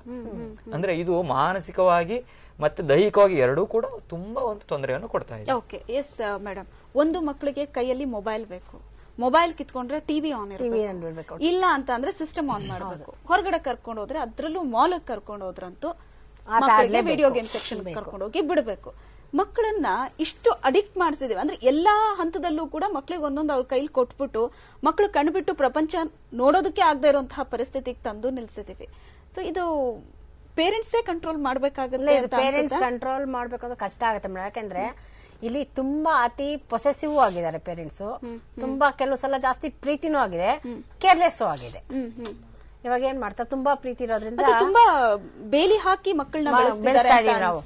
ಅಂದ್ರೆ ಇದು ಮಾನಸಿಕವಾಗಿ ಮತ್ತೆ ದೈಹಿಕವಾಗಿ ಎರಡೂ ಕೂಡ ತುಂಬಾ ಒಂದು ತೊಂದರೆಯನ್ನು ಕೊಡ್ತಾ ಇದೆ. Okay, yes madam. ಒಂದು ಮಕ್ಕಳಿಗೆ ಕೈಯಲ್ಲಿ ಮೊಬೈಲ್ ಬೇಕು, ಮೊಬೈಲ್ ಕಿತ್ಕೊಂಡ್ರೆ ಟಿವಿ ಆನ್ ಇರಬೇಕು, ಇಲ್ಲ ಅಂತ ಅಂದ್ರೆ ಸಿಸ್ಟಮ್ ಆನ್ ಮಾಡಬೇಕು. ಹೊರಗಡೆ ಕರ್ಕೊಂಡು ಹೋದ್ರೆ, ಅದ್ರಲ್ಲೂ ಮಾಲ್ ಕರ್ಕೊಂಡು ಹೋದ್ರಂತೂ ಮಕ್ಕಳಿಗೆ ವಿಡಿಯೋ ಗೇಮ್ ಸೆಕ್ಷನ್ ಕರ್ಕೊಂಡು ಹೋಗಿ ಬಿಡಬೇಕು. ಮಕ್ಕಳನ್ನ ಇಷ್ಟು ಅಡಿಕ್ಟ್ ಮಾಡಿಸಿದೀವಿ ಅಂದ್ರೆ ಎಲ್ಲಾ ಹಂತದಲ್ಲೂ ಕೂಡ ಮಕ್ಕಳಿಗೆ ಒಂದೊಂದು ಅವ್ರ ಕೈಲಿ ಕೊಟ್ಬಿಟ್ಟು ಮಕ್ಕಳು ಕಣ್ಬಿಟ್ಟು ಪ್ರಪಂಚ ನೋಡೋದಕ್ಕೆ ಆಗದೆ ಇರುವಂತಹ ಪರಿಸ್ಥಿತಿಗೆ ತಂದು ನಿಲ್ಸಿದೀವಿ. ಸೊ ಇದು ಪೇರೆಂಟ್ಸೇ ಕಂಟ್ರೋಲ್ ಮಾಡ್ಬೇಕಾಗುತ್ತೆ. ಪೇರೆಂಟ್ಸ್ ಕಂಟ್ರೋಲ್ ಮಾಡ್ಬೇಕಂದ್ರೆ ಕಷ್ಟ ಆಗುತ್ತೆ ಮೇಡಮ್. ಯಾಕಂದ್ರೆ ಇಲ್ಲಿ ತುಂಬಾ ಅತಿ ಪೊಸೆಸಿವ್ ಆಗಿದ್ದಾರೆ ಪೇರೆಂಟ್ಸ್. ತುಂಬಾ ಕೆಲವು ಸಲ ಜಾಸ್ತಿ ಪ್ರೀತಿನೂ ಆಗಿದೆ, ಕೇರ್ಲೆಸ್ ಆಗಿದೆ. ಇವಾಗ ಏನ್ ಮಾಡ್ತಾರೆ, ತುಂಬಾ ಪ್ರೀತಿ ಇರೋದ್ರಿಂದ ತುಂಬಾ ಬೇಲಿ ಹಾಕಿ ಮಕ್ಕಳನ್ನ ಬೆಳೆಸ್ತಿದ್ದಾರೆ ನಾವು.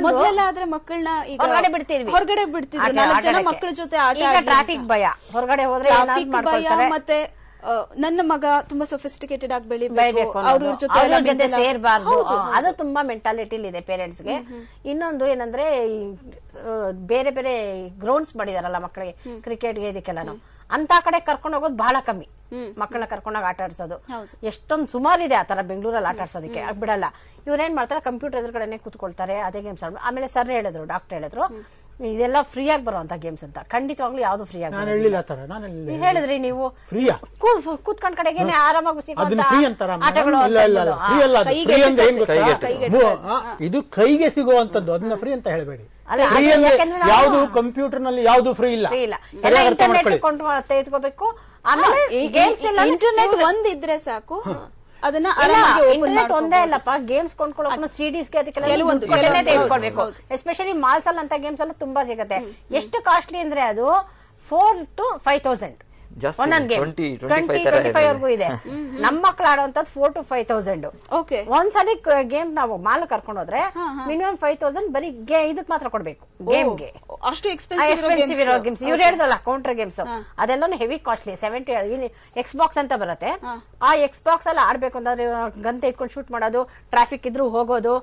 ಮೊದಲೆಲ್ಲ ಆದ್ರೆ ಮಕ್ಕಳನ್ನ ಹೊರಗಡೆ ಬಿಡ್ತಿದ್ರು, ಮಕ್ಕಳ ಜೊತೆ ಆಟ. ಟ್ರಾಫಿಕ್ ಭಯ, ಹೊರಗಡೆ ಹೋದ್ರೆ ಟ್ರಾಫಿಕ್ ಭಯ, ಮತ್ತೆ ನನ್ನ ಮಗ ತುಂಬಾ ಸೊಫಿಸ್ಟಿಕೇಟೆಡ್ ಆಗಿ ಬೆಳಿಬೇಕು, ಅವ್ರ ಜೊತೆ ಸೇರ್ಬಾರ್ದು, ಅದು ತುಂಬಾ ಮೆಂಟಾಲಿಟಿ ಇದೆ ಪೇರೆಂಟ್ಸ್ಗೆ. ಇನ್ನೊಂದು ಏನಂದ್ರೆ ಬೇರೆ ಬೇರೆ ಗ್ರೌಂಡ್ಸ್ ಮಾಡಿದಾರಲ್ಲ ಮಕ್ಕಳಿಗೆ, ಕ್ರಿಕೆಟ್ಗೆ ಇದಕ್ಕೆಲ್ಲ ಅಂತ ಕಡೆ ಕರ್ಕೊಂಡು ಹೋಗೋದು ಬಹಳ ಕಮ್ಮಿ. ಮಕ್ಕಳನ್ನ ಕರ್ಕೊಂಡೋಗಿ ಆಟ ಆಡ್ಸೋದು ಎಷ್ಟೊಂದು ಸುಮಾರಿದೆ ಆತರ ಬೆಂಗಳೂರಲ್ಲಿ ಆಟ ಆಡ್ಸೋದಕ್ಕೆ ಬಿಡಲ್ಲ. ಇವ್ರೇನ್ ಮಾಡ್ತಾರೆ, ಕಂಪ್ಯೂಟರ್ ಎದುರುಗಡೆನೆ ಕೂತ್ಕೊಳ್ತಾರೆ, ಅದೇ ಗೇಮ್ಸ್ ಆಡ್ತಾರೆ. ಆಮೇಲೆ ಸರ್ ಹೇಳಿದ್ರು, ಡಾಕ್ಟರ್ ಹೇಳಿದ್ರು, ಇದೆಲ್ಲ ಫ್ರೀ ಆಗಿ ಬರುವಂತ ಗೇಮ್ಸ್ ಅಂತ. ಖಂಡಿತವಾಗ್ಲೂ ಯಾವ್ದು ಫ್ರೀ ಆಗಿ ಹೇಳಿದ್ರಿ ನೀವು, ಕೂತ್ಕೊಂಡ್ ಕಡೆಗೆ ಆರಾಮಾಗಿ ಆಟಗಳು. ಇದು ಕೈಗೆ ಸಿಗುವಂತದ್ದು, ಅದನ್ನ ಫ್ರೀ ಅಂತ ಹೇಳಬೇಡಿ. ಯಾವ್ದು ಕಂಪ್ಯೂಟರ್ ನಲ್ಲಿ ಯಾವ್ದು ಫ್ರೀ ಇಲ್ಲ, ತೆಗೆದುಕೋಬೇಕು. ಆಮೇಲೆ ಇಂಟರ್ನೆಟ್ ಒಂದಿದ್ರೆ ಸಾಕು, ಅದನ್ನ ಇಂಟರ್ನೆಟ್ ಒಂದೇ ಅಲ್ಲಪ್ಪ, ಗೇಮ್ಸ್ ಕೊಂಡ್ಕೊಳ್ಳೋಕೆ ಸಿಡಿಸ್ಗೆ ಅದಕ್ಕೆಲ್ಲ ತೆಗೆದುಕೊಳ್ಬೇಕು. ಎಸ್ಪೆಷಲಿ ಮಾಲ್ಸ್ ಅಲ್ಲಿ ಅಂತ ಗೇಮ್ಸ್ ಎಲ್ಲ ತುಂಬಾ ಸಿಗುತ್ತೆ. ಎಷ್ಟು ಕಾಸ್ಟ್ಲಿ ಅಂದ್ರೆ ಅದು 4,000 to 5,000 ಒಂದೊಂದ್ ಗೇಮ್. 20-25 ಇದೆ. ನಮ್ಮ ಮಕ್ಳು ಆಡುವಂತದ್ದು 4,000 to 5,000. ಒಂದ್ಸಲಿ ಗೇಮ್ ನಾವು ಮಾಲ್ ಕರ್ಕೊಂಡು ಹೋದ್ರೆ ಮಿನಿಮಮ್ 5,000 ಬರೀ ಇದಕ್ ಮಾತ್ರ ಕೊಡ್ಬೇಕು. ಗೇಮ್ಗೆ ಅಷ್ಟು ಎಕ್ಸ್ಪೆನ್ಸಿವ್ ಇರೋ ಗೇಮ್ಸ್. ಇವ್ರು ಹೇಳಿದ್ರಲ್ಲ ಕೌಂಟರ್ ಗೇಮ್ಸ್, ಅದೆಲ್ಲೂ ಹೆವಿ ಕಾಸ್ಟ್ಲಿ. 70 ಎಕ್ಸ್ ಬಾಕ್ಸ್ ಅಂತ ಬರುತ್ತೆ. ಆ ಎಕ್ಸ್ ಬಾಕ್ಸ್ ಅಲ್ಲಿ ಆಡ್ಬೇಕು ಅಂತಂದ್ರೆ ಗನ್ ತೆಗೆದುಕೊಂಡು ಶೂಟ್ ಮಾಡೋದು, ಟ್ರಾಫಿಕ್ ಇದ್ರು ಹೋಗೋದು,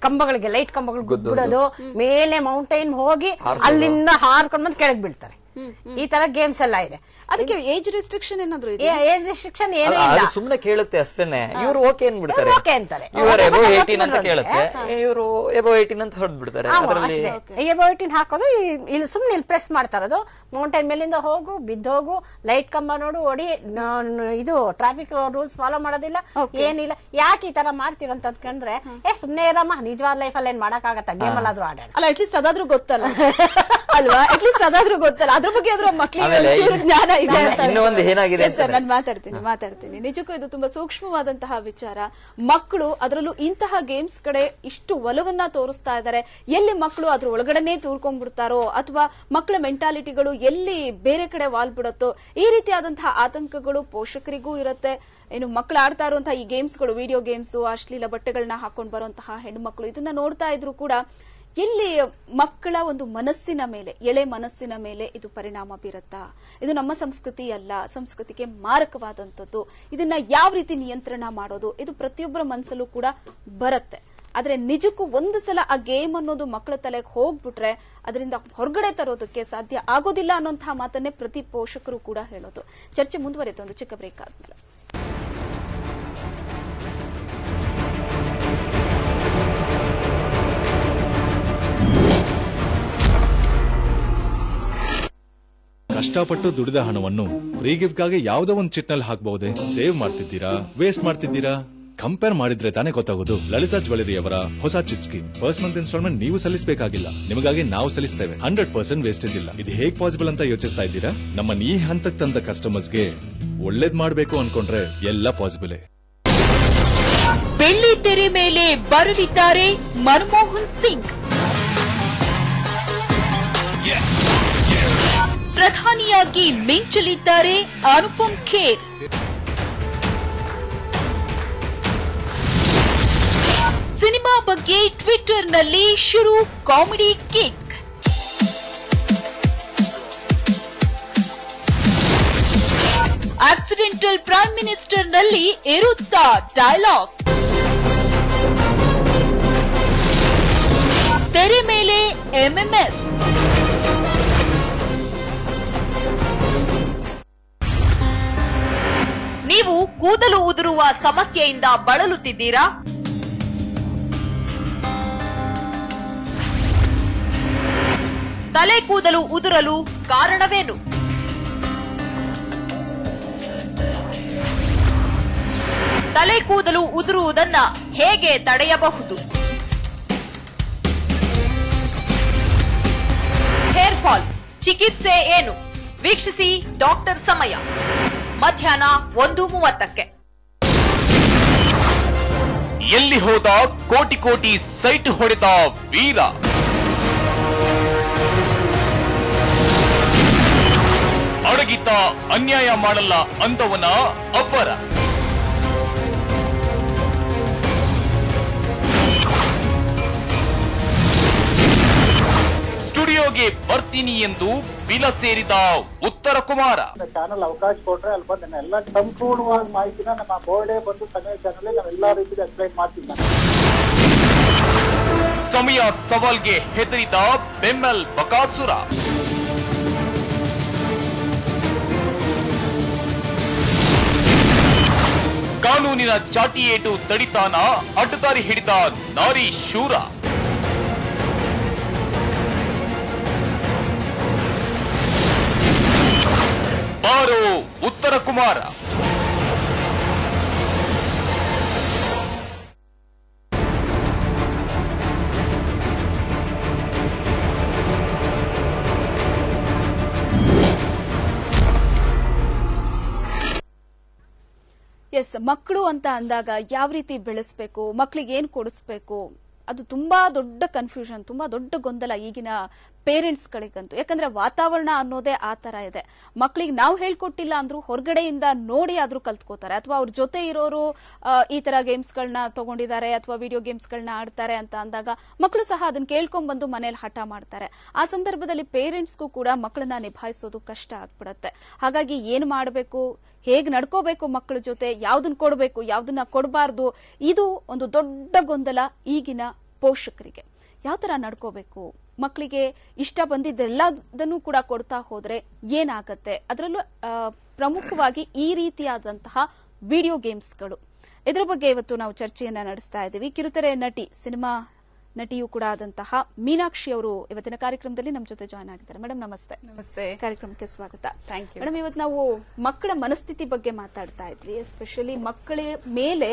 ಕಂಬಗಳಿಗೆ ಲೈಟ್ ಕಂಬಗಳಿಗೆ ಬಿಡೋದು, ಮೇಲೆ ಮೌಂಟೈನ್ ಹೋಗಿ ಅಲ್ಲಿಂದ ಹಾರ್ಕೊಂಡ್ ಬಂದು ಕೆಳಗ್ ಬೀಳ್ತಾರೆ. ಈ ತರ ಗೇಮ್ಸ್ ಎಲ್ಲ ಇದೆ. ಅದಕ್ಕೆ ಏಜ್ ರಿಸ್ಟ್ರಿಕ್ಷನ್ ಏನಾದ್ರು ಇದೆ? ಏಜ್ ರಿಸ್ಟ್ರಿಕ್ಷನ್ ಏನೂ ಇಲ್ಲ. ಅದು ಸುಮ್ನೆ ಕೇಳುತ್ತೆ ಅಷ್ಟೇನೆ. ಇವ್ರು ಓಕೆ ಅನ್ಬಿಡ್ತಾರೆ, ಓಕೆ ಅಂತಾರೆ. ಇವರು ಎಬೋ 18 ಅಂತ ಕೇಳುತ್ತೆ, ಇವರು ಎಬೋ 18 ಅಂತ ಹೊಡೆದ್ ಬಿಡ್ತಾರೆ. ಅದರಲ್ಲಿ ಎಬೋ 18 ಹಾಕೋದು, ಇಲ್ಲಿ ಸುಮ್ನೆ ಇಲ್ಲಿ ಪ್ರೆಸ್ ಮಾಡ್ತಾ ಇರೋದು. ಮೌಂಟೇನ್ ಮೇಲಿಂದ ಹೋಗು, ಬಿದ್ದೋಗು, ಲೈಟ್ ಕಂಬ ನೋಡು, ಹೊಡಿ, ಇದು ಟ್ರಾಫಿಕ್ ರೂಲ್ಸ್ ಫಾಲೋ ಮಾಡೋದಿಲ್ಲ, ಏನಿಲ್ಲ. ಯಾಕೆ ಈ ತರ ಮಾಡ್ತೀರ ಅಂತ ಅಂದ್ಕೊಂಡ್ರೆ, ಸುಮ್ನೆ ಇರಮ್ಮ, ನಿಜವಾದ ಲೈಫ್ ಅಲ್ಲಿ ಏನ್ ಮಾಡಕ್ ಆಗತ್ತ, ಗೇಮ್ ಅಲ್ಲಾದ್ರೂ ಆಡೋಣ. ಅಲ್ಲ, ಅಟ್ಲೀಸ್ಟ್ ಅದಾದ್ರೂ ಗೊತ್ತಲ್ಲ ಅಲ್ವಾ? ಅಟ್ಲೀಸ್ಟ್ ಅದಾದ್ರೂ ಗೊತ್ತಲ್ಲ, ಅದ್ರ ಬಗ್ಗೆ ಆದ್ರೂ ಮಕ್ಕಳಿಗೆ ಜ್ಞಾನ ಇದೆ. ಇನ್ನೊಂದು ಏನಾಗಿದೆ ಸರ್, ನಾನು ಮಾತಾಡ್ತೀನಿ. ನಿಜಕ್ಕೂ ಇದು ತುಂಬಾ ಸೂಕ್ಷ್ಮವಾದಂತಹ ವಿಚಾರ. ಮಕ್ಕಳು ಅದರಲ್ಲೂ ಇಂತಹ ಗೇಮ್ಸ್ ಕಡೆ ಇಷ್ಟು ಒಲವನ್ನ ತೋರಿಸ್ತಾ ಇದ್ದಾರೆ. ಎಲ್ಲಿ ಮಕ್ಕಳು ಅದ್ರ ಒಳಗಡೆನೆ ತೂರ್ಕೊಂಡ್ಬಿಡ್ತಾರೋ, ಅಥವಾ ಮಕ್ಕಳ ಮೆಂಟಾಲಿಟಿಗಳು ಎಲ್ಲಿ ಬೇರೆ ಕಡೆ ವಾಲ್ಬಿಡುತ್ತೋ, ಈ ರೀತಿಯಾದಂತಹ ಆತಂಕಗಳು ಪೋಷಕರಿಗೂ ಇರುತ್ತೆ. ಏನು ಮಕ್ಕಳು ಆಡ್ತಾ ಇರುವಂತಹ ಈ ಗೇಮ್ಸ್ಗಳು, ವಿಡಿಯೋ ಗೇಮ್ಸ್, ಅಶ್ಲೀಲ ಬಟ್ಟೆಗಳನ್ನ ಹಾಕೊಂಡು ಬರುವಂತಹ ಹೆಣ್ಮಕ್ಳು ಇದನ್ನ ನೋಡ್ತಾ ಇದ್ರು ಕೂಡ ಎಲ್ಲಿ ಮಕ್ಕಳ ಒಂದು ಮನಸ್ಸಿನ ಮೇಲೆ, ಎಳೆ ಮನಸ್ಸಿನ ಮೇಲೆ ಇದು ಪರಿಣಾಮ ಬೀರುತ್ತಾ? ಇದು ನಮ್ಮ ಸಂಸ್ಕೃತಿ ಅಲ್ಲ, ಸಂಸ್ಕೃತಿಗೆ ಮಾರಕವಾದಂಥದ್ದು. ಇದನ್ನ ಯಾವ ರೀತಿ ನಿಯಂತ್ರಣ ಮಾಡೋದು, ಇದು ಪ್ರತಿಯೊಬ್ಬರ ಮನಸ್ಸಲ್ಲೂ ಕೂಡ ಬರುತ್ತೆ. ಆದ್ರೆ ನಿಜಕ್ಕೂ ಒಂದು ಸಲ ಆ ಗೇಮ್ ಅನ್ನೋದು ಮಕ್ಕಳ ತಲೆಗೆ ಹೋಗ್ಬಿಟ್ರೆ ಅದರಿಂದ ಹೊರಗಡೆ ತರೋದಕ್ಕೆ ಸಾಧ್ಯ ಆಗೋದಿಲ್ಲ ಅನ್ನೋಂತಹ ಮಾತನ್ನೇ ಪ್ರತಿ ಪೋಷಕರು ಕೂಡ ಹೇಳೋದು. ಚರ್ಚೆ ಮುಂದುವರಿಯುತ್ತೆ ಒಂದು ಚಿಕ್ಕ ಬ್ರೇಕ್ ಆದ್ಮೇಲೆ. ಕಷ್ಟಪಟ್ಟು ದುಡಿದ ಹಣವನ್ನು ಫ್ರೀ ಗಿಫ್ಟ್ ಗಾಗಿ ಯಾವ್ದೋ ಒಂದು ಚಿಟ್ನಲ್ಲಿ ಹಾಕಬಹುದೇ? ಸೇವ್ ಮಾಡ್ತಿದ್ದೀರಾ, ವೇಸ್ಟ್ ಮಾಡ್ತಿದ್ದೀರಾ? ಕಂಪೇರ್ ಮಾಡಿದ್ರೆ ತಾನೇ ಗೊತ್ತಾಗೋದು. ಲಲಿತಾ ಜ್ಯುವೆಲರಿ ಅವರ ಹೊಸ chit scheme. First month instalment ನೀವು ಸಲ್ಲಿಸಬೇಕಾಗಿಲ್ಲ, ನಿಮಗಾಗಿ ನಾವು ಸಲ್ಲಿಸ್ತೇವೆ. 100% ವೇಸ್ಟೇಜ್ ಇಲ್ಲ. ಇದು ಹೇಗ್ ಪಾಸಿಬಲ್ ಅಂತ ಯೋಚಿಸ್ತಾ ಇದ್ದೀರಾ? ನಮ್ಮನ್ನ ಈ ಹಂತಕ್ಕೆ ತಂದ ಕಸ್ಟಮರ್ಸ್ಗೆ ಒಳ್ಳೇದ್ ಮಾಡ್ಬೇಕು ಅನ್ಕೊಂಡ್ರೆ ಎಲ್ಲ ಪಾಸಿಬಲ್. ಬೆಳ್ಳಿ ತೆರೆ ಮೇಲೆ ಬರಲಿದ್ದಾರೆ ಮನಮೋಹನ್ ಸಿಂಗ್. ಪ್ರಧಾನಿಯಾಗಿ ಮಿಂಚಲಿದ್ದಾರೆ ಅನುಪಮ್ ಖೇರ್. ಸಿನಿಮಾ ಬಗ್ಗೆ ಟ್ವಿಟರ್ನಲ್ಲಿ ಶುರು ಕಾಮಿಡಿ ಕಿಕ್. ಆಕ್ಸಿಡೆಂಟಲ್ ಪ್ರೈಮ್ ಮಿನಿಸ್ಟರ್ನಲ್ಲಿ ಇರುತ್ತಾ ಡೈಲಾಗ್. ತೆರೆ ಮೇಲೆ ಎಂಎಂಎಸ್. ನೀವು ಕೂದಲು ಉದುರುವ ಸಮಸ್ಯೆಯಿಂದ ಬಳಲುತ್ತಿದ್ದೀರಾ? ತಲೆ ಕೂದಲು ಉದುರಲು ಕಾರಣವೇನು? ತಲೆ ಕೂದಲು ಉದುರುವುದನ್ನ ಹೇಗೆ ತಡೆಯಬಹುದು? ಹೇರ್ ಫಾಲ್ ಚಿಕಿತ್ಸೆ ಏನು? ವೀಕ್ಷಿಸಿ ಡಾಕ್ಟರ್ ಸಮಯ, ಮಧ್ಯಾಹ್ನ 1:30ಕ್ಕೆ. ಎಲ್ಲಿ ಹೋದ ಕೋಟಿ ಕೋಟಿ ಸೈಟ್ ಹೊಡೆದ ವೀರ. ಅಡಗಿತ ಅನ್ಯಾಯ ಮಾಡಲ್ಲ ಅಂತವನ ಅಬ್ಬರ. ಸ್ಟುಡಿಯೋಗೆ ಬರ್ತೀನಿ ಎಂದು ಬಿಲ ಸೇರಿದ ಉತ್ತರ ಕುಮಾರ. ಚಾನಲ್ ಅವಕಾಶ ಕೊಟ್ರೆ ಅಲ್ಲಿ ಬಂದು ಎಲ್ಲ ಸಂಪೂರ್ಣವಾದ ಮಾಹಿತಿನ ನಮ್ಮ ಬೋರ್ಡೇ ಬಂದು ಸಮಯ ಚಾನಲ್ ನಾವೆಲ್ಲಾ ರೀತಿಯಲ್ಲಿ ಎಕ್ಸ್ಪ್ಲೈನ್ ಮಾಡ್ತೀವಿ. ಸಮಯ ಸವಾಲ್ಗೆ ಹೆದರಿದ ಬೆಮ್ಮಲ್ ಬಕಾಸುರ. ಕಾನೂನಿನ ಚಾಟಿಯೇಟು ತಡಿತಾನ ಅಡ್ಡದಾರಿ ಹಿಡಿದ ನಾರಿ ಶೂರ. ಬಾರೋ ಉತ್ತರ ಕುಮಾರ. ಎಸ್, ಮಕ್ಕಳು ಅಂತ ಅಂದಾಗ ಯಾವ ರೀತಿ ಬೆಳೆಸಬೇಕು, ಮಕ್ಕಳಿಗೆ ಏನ್ ಕೊಡಿಸ್ಬೇಕು, ಅದು ತುಂಬಾ ದೊಡ್ಡ ಕನ್ಫ್ಯೂಷನ್, ತುಂಬಾ ದೊಡ್ಡ ಗೊಂದಲ ಈಗಿನ ಪೇರೆಂಟ್ಸ್ ಗಳಿಗಂತೂ. ಯಾಕಂದ್ರೆ ವಾತಾವರಣ ಅನ್ನೋದೇ ಆ ತರ ಇದೆ. ಮಕ್ಕಳಿಗೆ ನಾವು ಹೇಳ್ಕೊಟ್ಟಿಲ್ಲ ಅಂದ್ರೂ ಹೊರಗಡೆಯಿಂದ ನೋಡಿ ಆದ್ರೂ ಕಲ್ತ್ಕೋತಾರೆ, ಅಥವಾ ಅವ್ರ ಜೊತೆ ಇರೋರು ಈ ತರ ಗೇಮ್ಸ್ ಗಳನ್ನ ತಗೊಂಡಿದ್ದಾರೆ ಅಥವಾ ವಿಡಿಯೋ ಗೇಮ್ಸ್ ಗಳನ್ನ ಆಡ್ತಾರೆ ಅಂತ ಅಂದಾಗ ಮಕ್ಕಳು ಸಹ ಅದನ್ನ ಕೇಳ್ಕೊಂಡ್ ಬಂದು ಮನೇಲಿ ಹಠ ಮಾಡ್ತಾರೆ. ಆ ಸಂದರ್ಭದಲ್ಲಿ ಪೇರೆಂಟ್ಸ್ಗೂ ಕೂಡ ಮಕ್ಕಳನ್ನ ನಿಭಾಯಿಸೋದು ಕಷ್ಟ ಆಗ್ಬಿಡತ್ತೆ. ಹಾಗಾಗಿ ಏನ್ ಮಾಡಬೇಕು, ಹೇಗ್ ನಡ್ಕೋಬೇಕು ಮಕ್ಕಳ ಜೊತೆ, ಯಾವ್ದನ್ನ ಕೊಡಬೇಕು, ಯಾವ್ದನ್ನ ಕೊಡಬಾರ್ದು, ಇದು ಒಂದು ದೊಡ್ಡ ಗೊಂದಲ ಈಗಿನ ಪೋಷಕರಿಗೆ ಯಾವ ತರ ನಡ್ಕೋಬೇಕು, ಮಕ್ಕಳಿಗೆ ಇಷ್ಟ ಬಂದಿದ್ದೆಲ್ಲದನ್ನು ಕೂಡ ಕೊಡ್ತಾ ಹೋದ್ರೆ ಏನಾಗತ್ತೆ, ಅದರಲ್ಲೂ ಪ್ರಮುಖವಾಗಿ ಈ ರೀತಿಯಾದಂತಹ ವಿಡಿಯೋ ಗೇಮ್ಸ್ಗಳು, ಇದರ ಬಗ್ಗೆ ಇವತ್ತು ನಾವು ಚರ್ಚೆಯನ್ನ ನಡೆಸ್ತಾ ಇದ್ದೀವಿ. ಕಿರುತೆರೆ ನಟಿ, ಸಿನಿಮಾ ನಟಿಯೂ ಕೂಡ ಆದಂತಹ ಮೀನಾಕ್ಷಿ ಅವರು ಇವತ್ತಿನ ಕಾರ್ಯಕ್ರಮದಲ್ಲಿ ನಮ್ಮ ಜೊತೆ ಜಾಯ್ನ್ ಆಗಿದ್ದಾರೆ. ಮೇಡಮ್ ನಮಸ್ತೆ. ನಮಸ್ತೆ. ಕಾರ್ಯಕ್ರಮಕ್ಕೆ ಸ್ವಾಗತ. Thank you madam. ಇವತ್ತು ನಾವು ಮಕ್ಕಳ ಮನಸ್ಥಿತಿ ಬಗ್ಗೆ ಮಾತಾಡ್ತಾ ಇದ್ವಿ, ಎಸ್ಪೆಷಲಿ ಮಕ್ಕಳ ಮೇಲೆ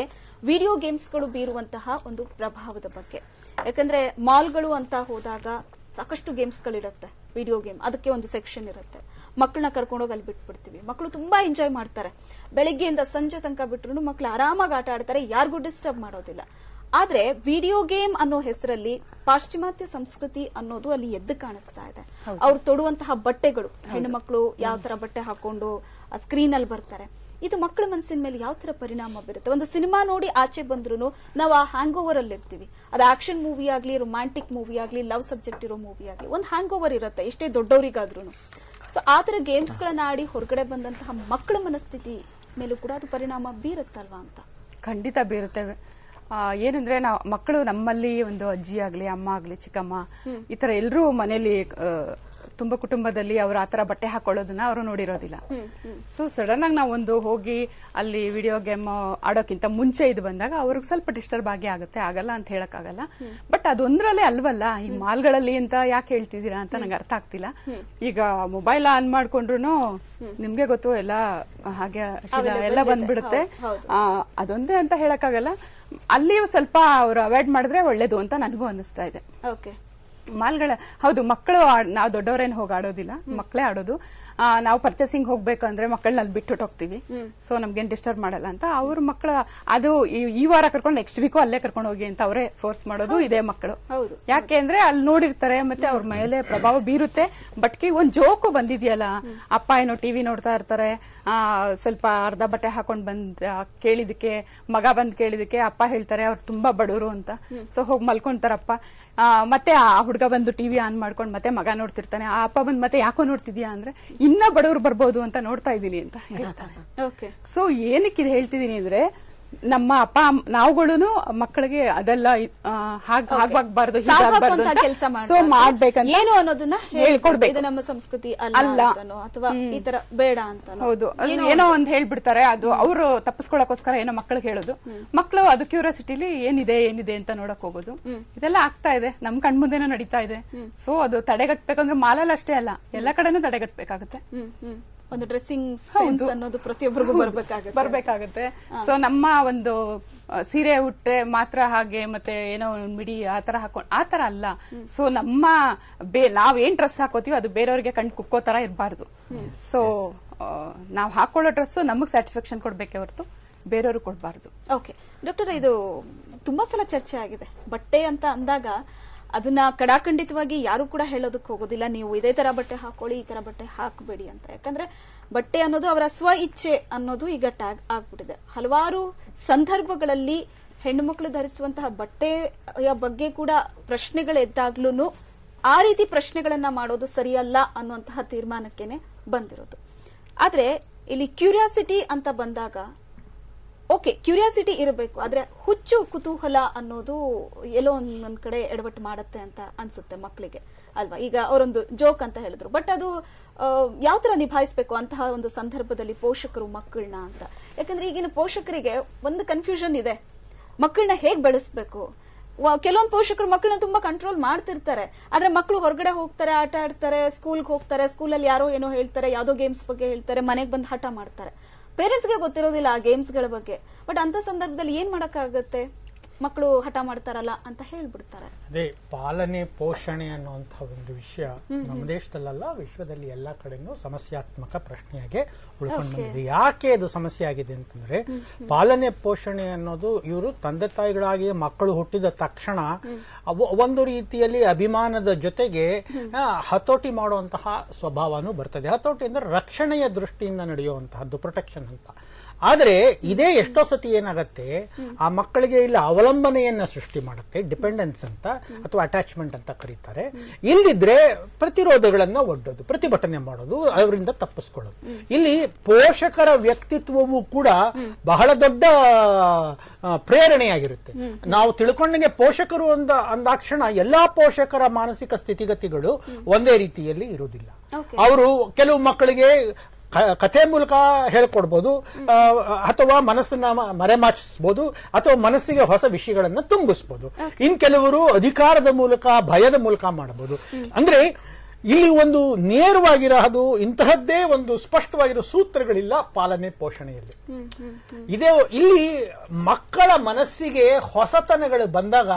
ವಿಡಿಯೋ ಗೇಮ್ಸ್ಗಳು ಬೀರುವಂತಹ ಒಂದು ಪ್ರಭಾವದ ಬಗ್ಗೆ. ಯಾಕಂದ್ರೆ ಮಾಲ್ಗಳು ಅಂತ ಹೋದಾಗ ಸಾಕಷ್ಟು ಗೇಮ್ಸ್ಗಳಿರುತ್ತೆ, ವಿಡಿಯೋ ಗೇಮ್, ಅದಕ್ಕೆ ಒಂದು ಸೆಕ್ಷನ್ ಇರುತ್ತೆ. ಮಕ್ಕಳನ್ನ ಕರ್ಕೊಂಡೋಗಿ ಅಲ್ಲಿ ಬಿಟ್ಬಿಡ್ತೀವಿ, ಮಕ್ಕಳು ತುಂಬಾ ಎಂಜಾಯ್ ಮಾಡ್ತಾರೆ. ಬೆಳಗ್ಗೆಯಿಂದ ಸಂಜೆ ತನಕ ಬಿಟ್ರು ಮಕ್ಕಳು ಆರಾಮಾಗಿ ಆಟ ಆಡ್ತಾರೆ, ಯಾರಿಗೂ ಡಿಸ್ಟರ್ಬ್ ಮಾಡೋದಿಲ್ಲ. ಆದ್ರೆ ವಿಡಿಯೋ ಗೇಮ್ ಅನ್ನೋ ಹೆಸರಲ್ಲಿ ಪಾಶ್ಚಿಮಾತ್ಯ ಸಂಸ್ಕೃತಿ ಅನ್ನೋದು ಅಲ್ಲಿ ಎದ್ದು ಕಾಣಿಸ್ತಾ ಇದೆ. ಅವ್ರು ತೊಡುವಂತಹ ಬಟ್ಟೆಗಳು, ಹೆಣ್ಣು ಮಕ್ಕಳು ಯಾವ ತರ ಬಟ್ಟೆ ಹಾಕೊಂಡು ಸ್ಕ್ರೀನ್ ಅಲ್ಲಿ ಬರ್ತಾರೆ, ಇದು ಮಕ್ಕಳ ಮನಸ್ಸಿನ ಮೇಲೆ ಯಾವ ತರ ಪರಿಣಾಮ ಬೀರುತ್ತೆ. ಒಂದು ಸಿನಿಮಾ ನೋಡಿ ಆಚೆ ಬಂದ್ರು ನಾವು ಆ ಹ್ಯಾಂಗ್ ಓವರ್ ಅಲ್ಲಿ ಇರ್ತೀವಿ. ಅದು ಆಕ್ಷನ್ ಮೂವಿ ಆಗ್ಲಿ, ರೊಮ್ಯಾಂಟಿಕ್ ಮೂವಿ ಆಗ್ಲಿ, ಲವ್ ಸಬ್ಜೆಕ್ಟ್ ಇರೋ ಮೂವಿ ಆಗ್ಲಿ, ಒಂದು ಹ್ಯಾಂಗ್ ಓವರ್ ಇರುತ್ತೆ ಎಷ್ಟೇ ದೊಡ್ಡವರಿಗಾದ್ರೂ. ಸೊ ಆ ತರ ಗೇಮ್ಸ್ ಗಳನ್ನ ಆಡಿ ಹೊರಗಡೆ ಬಂದಂತಹ ಮಕ್ಕಳ ಮನಸ್ಥಿತಿ ಮೇಲೂ ಕೂಡ ಅದು ಪರಿಣಾಮ ಬೀರುತ್ತಲ್ವಾ ಅಂತ. ಖಂಡಿತ ಬೀರುತ್ತೇವೆ. ಏನಂದ್ರೆ ನಾವು ಮಕ್ಕಳು, ನಮ್ಮಲ್ಲಿ ಒಂದು ಅಜ್ಜಿ ಆಗ್ಲಿ, ಅಮ್ಮ ಆಗ್ಲಿ, ಚಿಕ್ಕಮ್ಮ, ಈ ತರ ಎಲ್ಲರೂ ಮನೇಲಿ ತುಂಬಾ ಕುಟುಂಬದಲ್ಲಿ ಅವ್ರು ಆತರ ಬಟ್ಟೆ ಹಾಕೊಳ್ಳೋದನ್ನ ಅವರು ನೋಡಿರೋದಿಲ್ಲ. ಸೊ ಸಡನ್ ಆಗಿ ನಾವೊಂದು ಹೋಗಿ ಅಲ್ಲಿ ವಿಡಿಯೋ ಗೇಮ್ ಆಡೋಕ್ಕಿಂತ ಮುಂಚೆ ಇದು ಬಂದಾಗ ಅವ್ರಿಗೆ ಸ್ವಲ್ಪ ಡಿಸ್ಟರ್ಬ್ ಆಗುತ್ತೆ, ಆಗಲ್ಲ ಅಂತ ಹೇಳಕ್ ಆಗಲ್ಲ. ಬಟ್ ಅದೊಂದ್ರಲ್ಲೇ ಅಲ್ವಲ್ಲ, ಈ ಮಾಲ್ಗಳಲ್ಲಿ ಅಂತ ಯಾಕೆ ಹೇಳ್ತಿದ್ದೀರಾ ಅಂತ ನಂಗೆ ಅರ್ಥ ಆಗ್ತಿಲ್ಲ. ಈಗ ಮೊಬೈಲ್ ಆನ್ ಮಾಡ್ಕೊಂಡ್ರು ನಿಮ್ಗೆ ಗೊತ್ತು ಎಲ್ಲ ಹಾಗೆ ಎಲ್ಲ ಬಂದ್ಬಿಡುತ್ತೆ. ಅದೊಂದೇ ಅಂತ ಹೇಳಕ್ಕಾಗಲ್ಲ. ಅಲ್ಲಿ ಸ್ವಲ್ಪ ಅವ್ರು ಅವಾಯ್ಡ್ ಮಾಡಿದ್ರೆ ಒಳ್ಳೇದು ಅಂತ ನನಗೂ ಅನಿಸ್ತಾ ಇದೆ. ಮಾಲ್ಗಳ ಹೌದು, ಮಕ್ಕಳು ನಾವು ದೊಡ್ಡವರೇನು ಹೋಗಿ ಆಡೋದಿಲ್ಲ, ಮಕ್ಕಳೇ ಆಡೋದು. ನಾವು ಪರ್ಚೇಸಿಂಗ್ ಹೋಗ್ಬೇಕಂದ್ರೆ ಮಕ್ಕಳನ್ನ ಅಲ್ಲಿ ಬಿಟ್ಟು ಹೋಗ್ತೀವಿ, ಸೊ ನಮ್ಗೇನ್ ಡಿಸ್ಟರ್ಬ್ ಮಾಡಲ್ಲ ಅಂತ. ಅವ್ರ ಮಕ್ಕಳ ಅದು ಈ ವಾರ ಕರ್ಕೊಂಡು ನೆಕ್ಸ್ಟ್ ವೀಕು ಅಲ್ಲೇ ಕರ್ಕೊಂಡು ಹೋಗಿ ಅಂತ ಅವರೇ ಫೋರ್ಸ್ ಮಾಡೋದು ಇದೇ ಮಕ್ಕಳು. ಯಾಕೆ ಅಂದ್ರೆ ಅಲ್ಲಿ ನೋಡಿರ್ತಾರೆ, ಮತ್ತೆ ಅವ್ರ ಮೇಲೆ ಪ್ರಭಾವ ಬೀರುತ್ತೆ. ಬಟ್ಕಿ ಒಂದ್ ಜೋಕು ಬಂದಿದ್ಯಲ್ಲ, ಅಪ್ಪ ಏನೋ ಟಿವಿ ನೋಡ್ತಾ ಇರ್ತಾರೆ, ಸ್ವಲ್ಪ ಅರ್ಧ ಬಟ್ಟೆ ಹಾಕೊಂಡ್ ಬಂದ್ ಕೇಳಿದಕ್ಕೆ, ಮಗ ಬಂದ್ ಕೇಳಿದಕ್ಕೆ ಅಪ್ಪ ಹೇಳ್ತಾರೆ ಅವ್ರು ತುಂಬಾ ಬಡವರು ಅಂತ. ಸೊ ಹೋಗಿ ಮಲ್ಕೊಂತಾರಪ್ಪ. ಮತ್ತೆ ಆ ಹುಡುಗ ಬಂದು ಟಿವಿ ಆನ್ ಮಾಡ್ಕೊಂಡು ಮತ್ತೆ ಮಗ ನೋಡ್ತಿರ್ತಾನೆ. ಆ ಅಪ್ಪ ಬಂದ್ ಮತ್ತೆ ಯಾಕೋ ನೋಡ್ತಿದ್ಯಾ ಅಂದ್ರೆ ಇನ್ನ ಬಡವ್ರು ಬರ್ಬೋದು ಅಂತ ನೋಡ್ತಾ ಇದೀನಿ ಅಂತ ಹೇಳ್ತಾನೆ. ಸೊ ಏನಕ್ಕೆ ಇದು ಹೇಳ್ತಿದೀನಿ ಅಂದ್ರೆ, ನಮ್ಮ ಅಪ್ಪ ನಾವುಗಳು ಮಕ್ಕಳಿಗೆ ಅದೆಲ್ಲ ಹಾಗಬಾರ್ದು, ಕೆಲಸ ಸೊ ಮಾಡ್ಬೇಕಂತ ಏನು ಅನ್ನೋದನ್ನ ಹೇಳ್ಕೊಡ್ಬೇಕು. ಇದು ನಮ್ಮ ಸಂಸ್ಕೃತಿ ಅಲ್ಲ ಅಥವಾ ಈ ತರ ಬೇಡ ಅಂತ. ಹೌದು, ಏನೋ ಒಂದ್ ಹೇಳ್ಬಿಡ್ತಾರೆ, ಅದು ಅವರು ತಪ್ಪಿಸ್ಕೊಳಕೋಸ್ಕರ ಏನೋ ಮಕ್ಕಳಿಗೆ ಹೇಳೋದು. ಮಕ್ಕಳು ಅದು ಕ್ಯೂರಿಯಾಸಿಟಿಲಿ ಏನಿದೆ ಅಂತ ನೋಡಕ್ ಹೋಗೋದು. ಇದೆಲ್ಲ ಆಗ್ತಾ ಇದೆ, ನಮ್ ಕಣ್ಮುಂದೆನೂ ನಡೀತಾ ಇದೆ. ಸೊ ಅದು ತಡೆಗಟ್ಬೇಕಂದ್ರೆ ಮಾಲಲ್ಲಿ ಅಷ್ಟೇ ಅಲ್ಲ, ಎಲ್ಲಾ ಕಡೆನೂ ತಡೆಗಟ್ಬೇಕಾಗುತ್ತೆ. ಒಂದು ಡ್ರೆಸ್ಸಿಂಗ್ ಸೆನ್ಸ್ ಅನ್ನೋದು ಪ್ರತಿಯೊಬ್ಬರಿಗೂ ಬರ್ಬೇಕಾಗುತ್ತೆ. ಸೊ ನಮ್ಮ ಒಂದು ಸೀರೆ ಉಟ್ಟೆ ಮಾತ್ರ ಹಾಗೆ, ಮತ್ತೆ ಏನೋ ಮಿಡಿ ಆತರ ಹಾಕೊಂಡ್ ಆತರ ಅಲ್ಲ. ಸೊ ನಮ್ಮ ನಾವೇನ್ ಡ್ರೆಸ್ ಹಾಕೋತೀವಿ ಅದು ಬೇರೆಯವ್ರಿಗೆ ಕಣ್ ಕುಕ್ಕೋ ತರ ಇರಬಾರ್ದು. ಸೊ ನಾವ್ ಹಾಕೊಳ್ಳೋ ಡ್ರೆಸ್ ನಮಗ್ ಸ್ಯಾಟಿಸ್ಫ್ಯಾಕ್ಷನ್ ಕೊಡ್ಬೇಕೆ ಹೊರತು ಬೇರೆಯವ್ರು ಕೊಡ್ಬಾರ್ದು. ಓಕೆ ಡಾಕ್ಟರ್, ಇದು ತುಂಬಾ ಸಲ ಚರ್ಚೆ ಆಗಿದೆ. ಬಟ್ಟೆ ಅಂತ ಅಂದಾಗ ಅದನ್ನ ಕಡಾಖಂಡಿತವಾಗಿ ಯಾರು ಕೂಡ ಹೇಳೋದಕ್ಕೆ ಹೋಗೋದಿಲ್ಲ, ನೀವು ಇದೇ ತರ ಬಟ್ಟೆ ಹಾಕೊಳ್ಳಿ, ಈ ತರ ಬಟ್ಟೆ ಹಾಕಬೇಡಿ ಅಂತ. ಯಾಕಂದ್ರೆ ಬಟ್ಟೆ ಅನ್ನೋದು ಅವರ ಸ್ವ ಇಚ್ಛೆ ಅನ್ನೋದು ಈಗ ಟ್ಯಾಗ್ ಆಗ್ಬಿಟ್ಟಿದೆ. ಹಲವಾರು ಸಂದರ್ಭಗಳಲ್ಲಿ ಹೆಣ್ಣು ಮಕ್ಕಳು ಧರಿಸುವಂತಹ ಬಟ್ಟೆಯ ಬಗ್ಗೆ ಕೂಡ ಪ್ರಶ್ನೆಗಳೆದ್ದಾಗ್ಲೂ ಆ ರೀತಿ ಪ್ರಶ್ನೆಗಳನ್ನ ಮಾಡೋದು ಸರಿಯಲ್ಲ ಅನ್ನುವಂತಹ ತೀರ್ಮಾನಕ್ಕೇನೆ ಬಂದಿರೋದು. ಆದ್ರೆ ಇಲ್ಲಿ ಕ್ಯೂರಿಯಾಸಿಟಿ ಅಂತ ಬಂದಾಗ ಓಕೆ, ಕ್ಯೂರಿಯಾಸಿಟಿ ಇರಬೇಕು, ಆದ್ರೆ ಹುಚ್ಚು ಕುತೂಹಲ ಅನ್ನೋದು ಎಲ್ಲೋ ಒಂದೊಂದ್ ಕಡೆ ಎಡವಟ್ಟು ಮಾಡತ್ತೆ ಅಂತ ಅನ್ಸುತ್ತೆ ಮಕ್ಕಳಿಗೆ ಅಲ್ವಾ. ಈಗ ಅವರೊಂದು ಜೋಕ್ ಅಂತ ಹೇಳಿದ್ರು, ಬಟ್ ಅದು ಯಾವ ತರ ನಿಭಾಯಿಸಬೇಕು ಅಂತಹ ಒಂದು ಸಂದರ್ಭದಲ್ಲಿ ಪೋಷಕರು ಮಕ್ಕಳನ್ನ ಅಂತ. ಯಾಕಂದ್ರೆ ಈಗಿನ ಪೋಷಕರಿಗೆ ಒಂದು ಕನ್ಫ್ಯೂಷನ್ ಇದೆ, ಮಕ್ಕಳನ್ನ ಹೇಗ್ ಬೆಳೆಸ್ಬೇಕು. ಕೆಲವೊಂದು ಪೋಷಕರು ಮಕ್ಕಳನ್ನ ತುಂಬಾ ಕಂಟ್ರೋಲ್ ಮಾಡ್ತಿರ್ತಾರೆ, ಆದ್ರೆ ಮಕ್ಕಳು ಹೊರಗಡೆ ಹೋಗ್ತಾರೆ, ಆಟ ಆಡ್ತಾರೆ, ಸ್ಕೂಲ್ಗೆ ಹೋಗ್ತಾರೆ, ಸ್ಕೂಲಲ್ಲಿ ಯಾರೋ ಏನೋ ಹೇಳ್ತಾರೆ, ಯಾವ್ದೋ ಗೇಮ್ಸ್ ಬಗ್ಗೆ ಹೇಳ್ತಾರೆ, ಮನೆಗೆ ಬಂದು ಹಠ ಮಾಡ್ತಾರೆ. ಪೇರೆಂಟ್ಸ್ಗೆ ಗೊತ್ತಿರೋದಿಲ್ಲ ಆ ಗೇಮ್ಸ್ ಗಳ ಬಗ್ಗೆ. ಬಟ್ ಅಂತ ಸಂದರ್ಭದಲ್ಲಿ ಏನ್ ಮಾಡಕ್ಕಾಗತ್ತೆ, ಮಕ್ಕಳು ಹಠ ಮಾಡ್ತಾರಲ್ಲ ಅಂತ ಹೇಳ್ಬಿಡ್ತಾರೆ. ಅದೇ ಪಾಲನೆ ಪೋಷಣೆ ಅನ್ನುವಂತಹ ಒಂದು ವಿಷಯ ನಮ್ಮ ದೇಶದಲ್ಲ, ವಿಶ್ವದಲ್ಲಿ ಎಲ್ಲಾ ಕಡೆನೂ ಸಮಸ್ಯಾತ್ಮಕ ಪ್ರಶ್ನೆಯಾಗೆ ಉಳ್ಕೊಂಡು ಬಂದಿದೆ. ಯಾಕೆ ಅದು ಸಮಸ್ಯೆ ಆಗಿದೆ ಅಂತಂದ್ರೆ, ಪಾಲನೆ ಪೋಷಣೆ ಅನ್ನೋದು ಇವರು ತಂದೆ ತಾಯಿಗಳಾಗಿ ಮಕ್ಕಳು ಹುಟ್ಟಿದ ತಕ್ಷಣ ಒಂದು ರೀತಿಯಲ್ಲಿ ಅಭಿಮಾನದ ಜೊತೆಗೆ ಹತೋಟಿ ಮಾಡುವಂತಹ ಸ್ವಭಾವನೂ ಬರ್ತದೆ. ಹತೋಟಿ ಅಂದ್ರೆ ರಕ್ಷಣೆಯ ದೃಷ್ಟಿಯಿಂದ ನಡೆಯುವಂತಹದ್ದು, ಪ್ರೊಟೆಕ್ಷನ್ ಅಂತ. ಆದ್ರೆ ಇದೇ ಎಷ್ಟೋ ಸತಿ ಏನಾಗತ್ತೆ, ಆ ಮಕ್ಕಳಿಗೆ ಇಲ್ಲಿ ಅವಲಂಬನೆಯನ್ನ ಸೃಷ್ಟಿ ಮಾಡುತ್ತೆ, ಡಿಪೆಂಡೆನ್ಸ್ ಅಂತ ಅಥವಾ ಅಟ್ಯಾಚ್ಮೆಂಟ್ ಅಂತ ಕರೀತಾರೆ. ಇಲ್ಲಿದ್ರೆ ಪ್ರತಿರೋಧಗಳನ್ನ ಒಡ್ಡೋದು, ಪ್ರತಿಭಟನೆ ಮಾಡೋದು, ಅವರಿಂದ ತಪ್ಪಿಸ್ಕೊಳ್ಳೋದು. ಇಲ್ಲಿ ಪೋಷಕರ ವ್ಯಕ್ತಿತ್ವವು ಕೂಡ ಬಹಳ ದೊಡ್ಡ ಪ್ರೇರಣೆಯಾಗಿರುತ್ತೆ. ನಾವು ತಿಳ್ಕೊಂಡಂಗೆ ಪೋಷಕರು ಅಂದಾಕ್ಷಣ ಎಲ್ಲಾ ಪೋಷಕರ ಮಾನಸಿಕ ಸ್ಥಿತಿಗತಿಗಳು ಒಂದೇ ರೀತಿಯಲ್ಲಿ ಇರುವುದಿಲ್ಲ. ಅವರು ಕೆಲವು ಮಕ್ಕಳಿಗೆ ಕಥೆ ಮೂಲಕ ಹೇಳ್ಕೊಡ್ಬೋದು, ಅಥವಾ ಮನಸ್ಸನ್ನ ಮರೆಮಾಚಿಸಬಹುದು, ಅಥವಾ ಮನಸ್ಸಿಗೆ ಹೊಸ ವಿಷಯಗಳನ್ನ ತುಂಬಿಸಬಹುದು. ಇನ್ ಕೆಲವರು ಅಧಿಕಾರದ ಮೂಲಕ, ಭಯದ ಮೂಲಕ ಮಾಡಬಹುದು. ಅಂದ್ರೆ ಇಲ್ಲಿ ಒಂದು ನೇರವಾಗಿರೋದು ಇಂತಹದ್ದೇ ಒಂದು ಸ್ಪಷ್ಟವಾಗಿರೋ ಸೂತ್ರಗಳಿಲ್ಲ ಪಾಲನೆ ಪೋಷಣೆಯಲ್ಲಿ. ಇದೇ ಇಲ್ಲಿ ಮಕ್ಕಳ ಮನಸ್ಸಿಗೆ ಹೊಸತನಗಳು ಬಂದಾಗ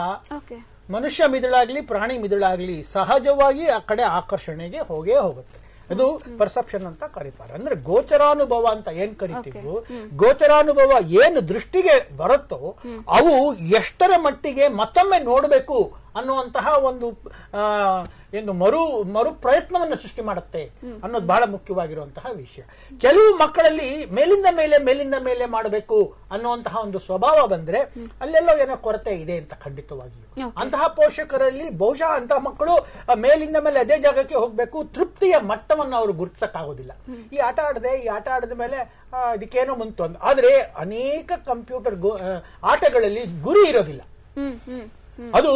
ಮನುಷ್ಯ ಮಿದುಳಾಗ್ಲಿ ಪ್ರಾಣಿ ಮಿದುಳಾಗ್ಲಿ ಸಹಜವಾಗಿ ಆ ಕಡೆ ಆಕರ್ಷಣೆಗೆ ಹೋಗುತ್ತೆ. ಅದು ಪರ್ಸೆಪ್ಷನ್ ಅಂತ ಕರೀತಾರೆ. ಅಂದ್ರೆ ಗೋಚರಾನುಭವ ಅಂತ ಏನ್ ಕರಿತೀವಿ, ಗೋಚರಾನುಭವ ಏನು ದೃಷ್ಟಿಗೆ ಬರುತ್ತೋ ಅವು ಎಷ್ಟರ ಮಟ್ಟಿಗೆ ಮತ್ತೊಮ್ಮೆ ನೋಡಬೇಕು ಅನ್ನುವಂತಹ ಒಂದು ಏನು ಮರು ಪ್ರಯತ್ನವನ್ನು ಸೃಷ್ಟಿ ಮಾಡುತ್ತೆ ಅನ್ನೋದು ಬಹಳ ಮುಖ್ಯವಾಗಿರುವಂತಹ ವಿಷಯ. ಕೆಲವು ಮಕ್ಕಳಲ್ಲಿ ಮೇಲಿಂದ ಮೇಲೆ ಮಾಡಬೇಕು ಅನ್ನುವಂತಹ ಒಂದು ಸ್ವಭಾವ ಬಂದ್ರೆ ಅಲ್ಲೆಲ್ಲೋ ಏನೋ ಕೊರತೆ ಇದೆ ಅಂತ ಖಂಡಿತವಾಗಿಯೂ. ಅಂತಹ ಪೋಷಕರಲ್ಲಿ ಬಹುಶಃ ಅಂತಹ ಮಕ್ಕಳು ಮೇಲಿಂದ ಮೇಲೆ ಅದೇ ಜಾಗಕ್ಕೆ ಹೋಗ್ಬೇಕು, ತೃಪ್ತಿಯ ಮಟ್ಟವನ್ನು ಅವರು ಗುರುತಿಸಕ್ಕಾಗೋದಿಲ್ಲ. ಈ ಆಟ ಆಡದ ಮೇಲೆ ಇದಕ್ಕೇನೋ ಮುಂತು ಅಂತ. ಆದ್ರೆ ಅನೇಕ ಕಂಪ್ಯೂಟರ್ ಆಟಗಳಲ್ಲಿ ಗುರಿ ಇರೋದಿಲ್ಲ. ಅದು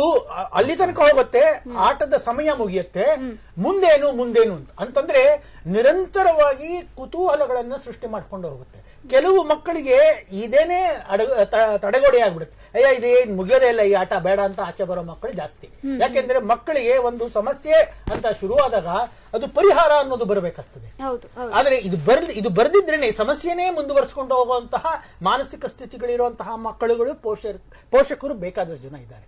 ಅಲ್ಲಿ ತನಕ ಹೋಗುತ್ತೆ, ಆಟದ ಸಮಯ ಮುಗಿಯುತ್ತೆ, ಮುಂದೇನು ಅಂತಂದ್ರೆ ನಿರಂತರವಾಗಿ ಕುತೂಹಲಗಳನ್ನ ಸೃಷ್ಟಿ ಮಾಡ್ಕೊಂಡು ಹೋಗುತ್ತೆ. ಕೆಲವು ಮಕ್ಕಳಿಗೆ ಇದೇನೆ ತಡೆಗೋಡೆ ಆಗ್ಬಿಡುತ್ತೆ. ಅಯ್ಯ ಇದೇ ಮುಗಿಯೋದೇ ಇಲ್ಲ, ಈ ಆಟ ಬೇಡ ಅಂತ ಆಚೆ ಬರೋ ಮಕ್ಕಳು ಜಾಸ್ತಿ. ಯಾಕೆಂದ್ರೆ ಮಕ್ಕಳಿಗೆ ಒಂದು ಸಮಸ್ಯೆ ಅಂತ ಶುರುವಾದಾಗ ಅದು ಪರಿಹಾರ ಅನ್ನೋದು ಬರಬೇಕಾಗ್ತದೆ. ಆದ್ರೆ ಇದು ಬರ್ದಿದ್ರೇನೆ ಸಮಸ್ಯೆನೇ ಮುಂದುವರಿಸಿಕೊಂಡು ಹೋಗುವಂತಹ ಮಾನಸಿಕ ಸ್ಥಿತಿಗಳಿರುವಂತಹ ಮಕ್ಕಳುಗಳು ಪೋಷಕರು ಬೇಕಾದಷ್ಟು ಜನ ಇದ್ದಾರೆ.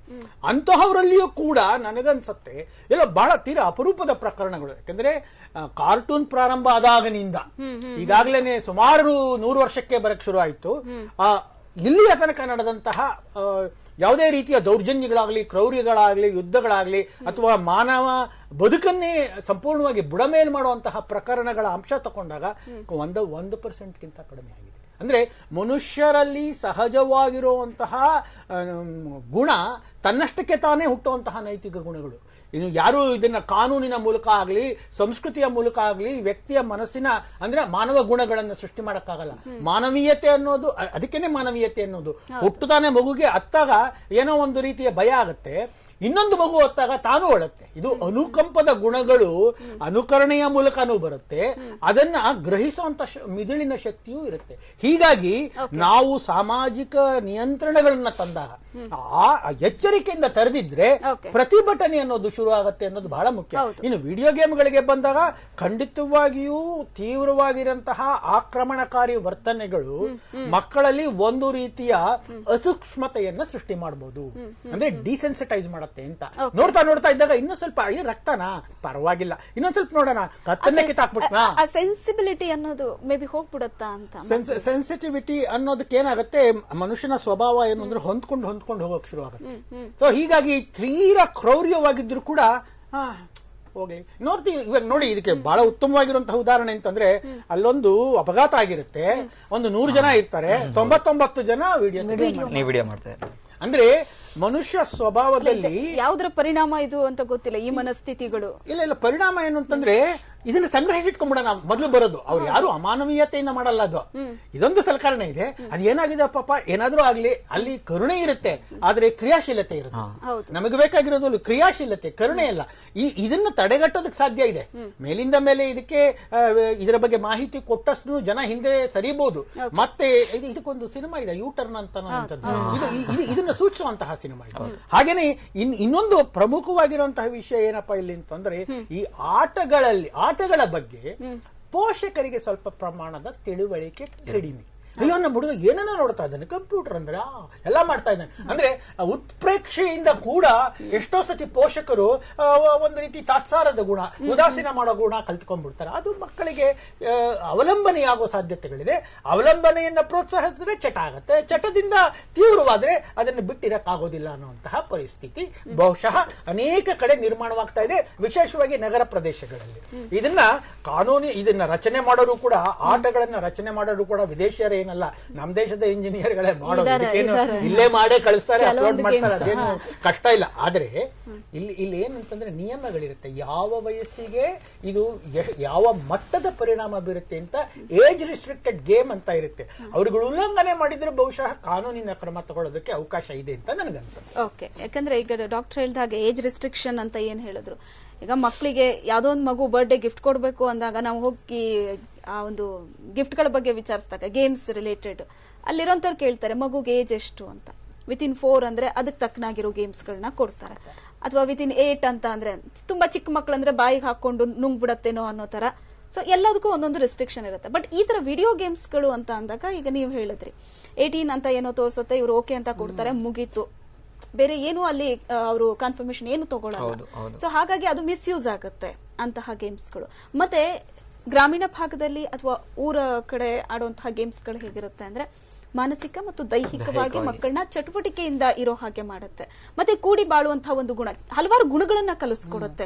ಅಂತಹವರಲ್ಲಿಯೂ ಕೂಡ ನನಗನ್ಸತ್ತೆ ಎಲ್ಲ ಬಹಳ ತೀರಾ ಅಪರೂಪದ ಪ್ರಕರಣಗಳು. ಯಾಕಂದ್ರೆ ಕಾರ್ಟೂನ್ ಪ್ರಾರಂಭ ಆದಾಗನಿಂದ ಈಗಾಗಲೇ ಸುಮಾರು 100 ವರ್ಷಕ್ಕೆ ಬರಕ್ ಶುರು ಆಯ್ತು. ಇಲ್ಲಿಯ ತನಕ ನಡೆದಂತಹ ಯಾವುದೇ ರೀತಿಯ ದೌರ್ಜನ್ಯಗಳಾಗ್ಲಿ, ಕ್ರೌರ್ಯಗಳಾಗ್ಲಿ, ಯುದ್ಧಗಳಾಗ್ಲಿ, ಅಥವಾ ಮಾನವ ಬದುಕನ್ನೇ ಸಂಪೂರ್ಣವಾಗಿ ಬುಡಮೇಲ್ ಮಾಡುವಂತಹ ಪ್ರಕರಣಗಳ ಅಂಶ ತಗೊಂಡಾಗ 1% ಕಡಿಮೆ ಆಗಿದೆ. ಅಂದ್ರೆ ಮನುಷ್ಯರಲ್ಲಿ ಸಹಜವಾಗಿರುವಂತಹ ಗುಣ ತನ್ನಷ್ಟಕ್ಕೆ ತಾನೇ ಹುಟ್ಟುವಂತಹ ನೈತಿಕ ಗುಣಗಳು. ಇನ್ನು ಯಾರು ಇದನ್ನ ಕಾನೂನಿನ ಮೂಲಕ ಆಗ್ಲಿ, ಸಂಸ್ಕೃತಿಯ ಮೂಲಕ ಆಗ್ಲಿ, ವ್ಯಕ್ತಿಯ ಮನಸ್ಸಿನ ಅಂದ್ರೆ ಮಾನವ ಗುಣಗಳನ್ನು ಸೃಷ್ಟಿ ಮಾಡಕ್ಕಾಗಲ್ಲ. ಮಾನವೀಯತೆ ಅನ್ನೋದು, ಅದಕ್ಕೇನೆ ಮಾನವೀಯತೆ ಅನ್ನೋದು. ಹುಟ್ಟುತ್ತಾನೆ ಮಗುಗೆ ಅತ್ತಾಗ ಏನೋ ಒಂದು ರೀತಿಯ ಭಯ ಆಗತ್ತೆ, ಇನ್ನೊಂದು ಮಗು ಹೊತ್ತಾಗ ತಾನು ಅಳುತ್ತೆ. ಇದು ಅನುಕಂಪದ ಗುಣಗಳು ಅನುಕರಣೆಯ ಮೂಲಕನೂ ಬರುತ್ತೆ, ಅದನ್ನ ಗ್ರಹಿಸುವಂತ ಮಿದುಳಿನ ಶಕ್ತಿಯೂ ಇರುತ್ತೆ. ಹೀಗಾಗಿ ನಾವು ಸಾಮಾಜಿಕ ನಿಯಂತ್ರಣಗಳನ್ನ ತಂದಾಗ ಆ ಎಚ್ಚರಿಕೆಯಿಂದ ತರದಿದ್ರೆ ಪ್ರತಿಭಟನೆ ಅನ್ನೋದು ಶುರು ಆಗುತ್ತೆ ಅನ್ನೋದು ಬಹಳ ಮುಖ್ಯ. ಇನ್ನು ವಿಡಿಯೋ ಗೇಮ್ಗಳಿಗೆ ಬಂದಾಗ ಖಂಡಿತವಾಗಿಯೂ ತೀವ್ರವಾಗಿರಂತಹ ಆಕ್ರಮಣಕಾರಿ ವರ್ತನೆಗಳು ಮಕ್ಕಳಲ್ಲಿ ಒಂದು ರೀತಿಯ ಅಸೂಕ್ಷ್ಮತೆಯನ್ನ ಸೃಷ್ಟಿ ಮಾಡಬಹುದು. ಅಂದ್ರೆ ಡಿಸೆನ್ಸಿಟೈಸ್ ಮಾಡುತ್ತೆ ಅಂತ. ನೋಡ್ತಾ ಇದ್ದಾಗ ಇನ್ನೂ ಸ್ವಲ್ಪ ರಕ್ತನಾ ಪರವಾಗಿಲ್ಲ, ಇನ್ನೊಂದ್ ಸ್ವಲ್ಪ ನೋಡೋಣ, ಕತ್ತನ್ನೇ ಕಿತ್ತಾಕ್ಬಿಟ್ನಾ, ಸೆನ್ಸಿಬಿಲಿಟಿ ಅನ್ನೋದು ಮೇ ಬಿ ಹೋಗ್ಬಿಡುತ್ತಾ ಅಂತ. ಸೆನ್ಸಿಟಿವಿಟಿ ಅನ್ನೋದಕ್ಕೆ ಏನಾಗುತ್ತೆ, ಮನುಷ್ಯನ ಸ್ವಭಾವ ಏನು ಅಂದ್ರೆ ಹೊಂದ್ಕೊಂಡು ಹೋಗಕ್ ಶುರು ಆಗುತ್ತೆ. ಸೊ ಹೀಗಾಗಿ ತೀರ ಕ್ರೌರ್ಯವಾಗಿದ್ರು ಕೂಡ ಹೋಗ್ಲಿ ನೋಡ್ತೀವಿ. ಇವಾಗ ನೋಡಿ, ಇದಕ್ಕೆ ಬಹಳ ಉತ್ತಮವಾಗಿರುವಂತಹ ಉದಾಹರಣೆ ಅಂತಂದ್ರೆ, ಅಲ್ಲೊಂದು ಅಪಘಾತ ಆಗಿರುತ್ತೆ, ಒಂದು 100 ಜನ ಇರ್ತಾರೆ, 99 ಜನ ವಿಡಿಯೋ ಮಾಡ್ತಾರೆ. ಅಂದ್ರೆ ಮನುಷ್ಯ ಸ್ವಭಾವದಲ್ಲಿ ಯಾವುದರ ಪರಿಣಾಮ ಇದು ಅಂತ ಗೊತ್ತಿಲ್ಲ ಈ ಮನಸ್ಥಿತಿಗಳು. ಇಲ್ಲ ಪರಿಣಾಮ ಏನು ಅಂತಂದ್ರೆ, ಇದನ್ನ ಸಂಗ್ರಹಿಸಿಟ್ಕೊಂಡ್ಬಿಡೋಣ ಮೊದಲು ಬರೋದು. ಅವ್ರು ಯಾರು ಅಮಾನವೀಯತೆಯಿಂದ ಮಾಡಲ್ಲ. ಅದು ಇದೊಂದು ಸಲಕರಣೆ ಇದೆ, ಅದು ಏನಾಗಿದೆ ಪಾಪ, ಏನಾದ್ರೂ ಆಗ್ಲಿ, ಅಲ್ಲಿ ಕರುಣೆ ಇರುತ್ತೆ, ಆದ್ರೆ ಕ್ರಿಯಾಶೀಲತೆ ಇರುತ್ತೆ. ನಮಗೆ ಬೇಕಾಗಿರೋದು ಕ್ರಿಯಾಶೀಲತೆ, ಕರುಣೆ ಅಲ್ಲ. ಇದನ್ನ ತಡೆಗಟ್ಟೋದಕ್ಕೆ ಸಾಧ್ಯ ಇದೆ. ಮೇಲಿಂದ ಮೇಲೆ ಇದರ ಬಗ್ಗೆ ಮಾಹಿತಿ ಕೊಟ್ಟಷ್ಟು ಜನ ಹಿಂದೆ ಸರಿಬಹುದು. ಮತ್ತೆ ಇದಕ್ಕೊಂದು ಸಿನಿಮಾ ಇದೆ, ಯೂಟರ್ನ್ ಅಂತ, ಇದನ್ನ ಸೂಚಿಸುವಂತಹ ಸಿನಿಮಾ ಇದೆ. ಹಾಗೇನೆ ಇನ್ನೊಂದು ಪ್ರಮುಖವಾಗಿರುವಂತಹ ವಿಷಯ ಏನಪ್ಪಾ ಇಲ್ಲಿ ಅಂತಂದ್ರೆ, ಈ ಆಟಗಳ ಬಗ್ಗೆ ಪೋಷಕರಿಗೆ ಸ್ವಲ್ಪ ಪ್ರಮಾಣದ ತಿಳುವಳಿಕೆ ಕಡಿಮೆ. ಅಯ್ಯೋ ನಮ್ಮ ಹುಡುಗ ಏನನ್ನ ನೋಡ್ತಾ ಇದ್ದಾನೆ, ಕಂಪ್ಯೂಟರ್ ಅಂದ್ರೆ ಎಲ್ಲ ಮಾಡ್ತಾ ಇದ್ದಾನೆ ಅಂದ್ರೆ ಉತ್ಪ್ರೇಕ್ಷೆಯಿಂದ ಕೂಡ ಎಷ್ಟೋ ಸತಿ ಪೋಷಕರು ಒಂದು ರೀತಿ ತಾತ್ಸಾರದ ಗುಣ, ಉದಾಸೀನ ಮಾಡೋ ಗುಣ ಕಲ್ತ್ಕೊಂಡ್ಬಿಡ್ತಾರೆ. ಅದು ಮಕ್ಕಳಿಗೆ ಅವಲಂಬನೆಯಾಗುವ ಸಾಧ್ಯತೆಗಳಿದೆ. ಅವಲಂಬನೆಯನ್ನ ಪ್ರೋತ್ಸಾಹಿಸಿದ್ರೆ ಚಟ ಆಗತ್ತೆ, ಚಟದಿಂದ ತೀವ್ರವಾದ್ರೆ ಅದನ್ನು ಬಿಟ್ಟಿರಕ್ಕಾಗೋದಿಲ್ಲ ಅನ್ನುವಂತಹ ಪರಿಸ್ಥಿತಿ ಬಹುಶಃ ಅನೇಕ ಕಡೆ ನಿರ್ಮಾಣವಾಗ್ತಾ ಇದೆ, ವಿಶೇಷವಾಗಿ ನಗರ ಪ್ರದೇಶಗಳಲ್ಲಿ. ಇದನ್ನ ರಚನೆ ಮಾಡೋರು ಕೂಡ, ಆಟಗಳನ್ನ ರಚನೆ ಮಾಡೋರು ಕೂಡ ವಿದೇಶಿಯರೇ ಏನಲ್ಲ, ನಮ್ಮ ದೇಶದ ಇಂಜಿನಿಯರ್ಗಳೇ ಮಾಡೋದು, ಇಲ್ಲೇ ಮಾಡೇ ಕಳಿಸ್ತಾರೆ, ಅಪ್ಲೋಡ್ ಮಾಡ್ತಾರೆ, ಅದೇನು ಕಷ್ಟ ಇಲ್ಲ. ಆದ್ರೆ ಇಲ್ಲಿ ಏನಂತಂದ್ರೆ ನಿಯಮಗಳಿರುತ್ತೆ, ಯಾವ ವಯಸ್ಸಿಗೆ ಇದು ಯಾವ ಮಟ್ಟದ ಪರಿಣಾಮ ಬೀರುತ್ತೆ ಅಂತ ಏಜ್ ರಿಸ್ಟ್ರಿಕ್ಟೆಡ್ ಗೇಮ್ ಅಂತ ಇರುತ್ತೆ. ಅವ್ರಿಗೆ ಉಲ್ಲಂಘನೆ ಮಾಡಿದ್ರೆ ಬಹುಶಃ ಕಾನೂನಿನ ಕ್ರಮ ತಗೊಳ್ಳೋದಕ್ಕೆ ಅವಕಾಶ ಇದೆ ಅಂತ ನನಗನ್ಸುತ್ತೆ. ಓಕೆ, ಯಾಕಂದ್ರೆ ಈಗ ಡಾಕ್ಟರ್ ಹೇಳಿದಾಗ ಏಜ್ ರಿಸ್ಟ್ರಿಕ್ಷನ್ ಅಂತ ಏನ್ ಹೇಳಿದ್ರು, ಈಗ ಮಕ್ಕಳಿಗೆ ಯಾವ್ದೋ ಒಂದು ಮಗು ಬರ್ಡೇ ಗಿಫ್ಟ್ ಕೊಡ್ಬೇಕು ಅಂದಾಗ ನಾವು ಹೋಗಿ ಆ ಒಂದು ಗಿಫ್ಟ್ ಗಳ ಬಗ್ಗೆ ವಿಚಾರಿಸಿದಾಗ ಗೇಮ್ಸ್ ರಿಲೇಟೆಡ್ ಅಲ್ಲಿರೋಂಥವ್ರು ಕೇಳ್ತಾರೆ ಮಗುಗೆ ಏಜ್ ಎಷ್ಟು ಅಂತ. ವಿತಿನ್ 4 ಅಂದ್ರೆ ಅದಕ್ಕೆ ತಕ್ಕನಾಗಿರೋ ಗೇಮ್ಸ್ ಗಳನ್ನ ಕೊಡ್ತಾರೆ. ಅಥವಾ ವಿತಿನ್ 8 ಅಂತ ಅಂದ್ರೆ ತುಂಬಾ ಚಿಕ್ಕ ಮಕ್ಕಳಂದ್ರೆ ಬಾಯಿಗೆ ಹಾಕೊಂಡು ನುಂಗ್ ಬಿಡತ್ತೇನೋ ಅನ್ನೋ ತರ. ಸೊ ಎಲ್ಲದಕ್ಕೂ ಒಂದೊಂದು ರೆಸ್ಟ್ರಿಕ್ಷನ್ ಇರುತ್ತೆ. ಬಟ್ ಈ ತರ ವಿಡಿಯೋ ಗೇಮ್ಸ್ ಗಳು ಅಂತ ಅಂದಾಗ ಈಗ ನೀವು ಹೇಳಿದ್ರಿ 18 ಅಂತ ಏನೋ ತೋರ್ಸುತ್ತೆ, ಇವ್ರು ಓಕೆ ಅಂತ ಕೊಡ್ತಾರೆ, ಮುಗೀತು, ಬೇರೆ ಏನು ಅಲ್ಲಿ ಅವರು ಕನ್ಫರ್ಮೇಶನ್ ಏನು ತಗೊಳ್ಳಲ್ಲ. ಸೊ ಹಾಗಾಗಿ ಅದು ಮಿಸ್ಯೂಸ್ ಆಗುತ್ತೆ ಅಂತಹ ಗೇಮ್ಸ್ಗಳು. ಮತ್ತೆ ಗ್ರಾಮೀಣ ಭಾಗದಲ್ಲಿ ಅಥವಾ ಊರ ಕಡೆ ಆಡುವಂತಹ ಗೇಮ್ಸ್ಗಳು ಹೇಗಿರುತ್ತೆ ಅಂದ್ರೆ ಮಾನಸಿಕ ಮತ್ತು ದೈಹಿಕವಾಗಿ ಮಕ್ಕಳನ್ನ ಚಟುವಟಿಕೆಯಿಂದ ಇರೋ ಹಾಗೆ ಮಾಡುತ್ತೆ. ಮತ್ತೆ ಕೂಡಿ ಬಾಳುವಂತಹ ಒಂದು ಗುಣ, ಹಲವಾರು ಗುಣಗಳನ್ನ ಕಲಿಸ್ಕೊಡುತ್ತೆ.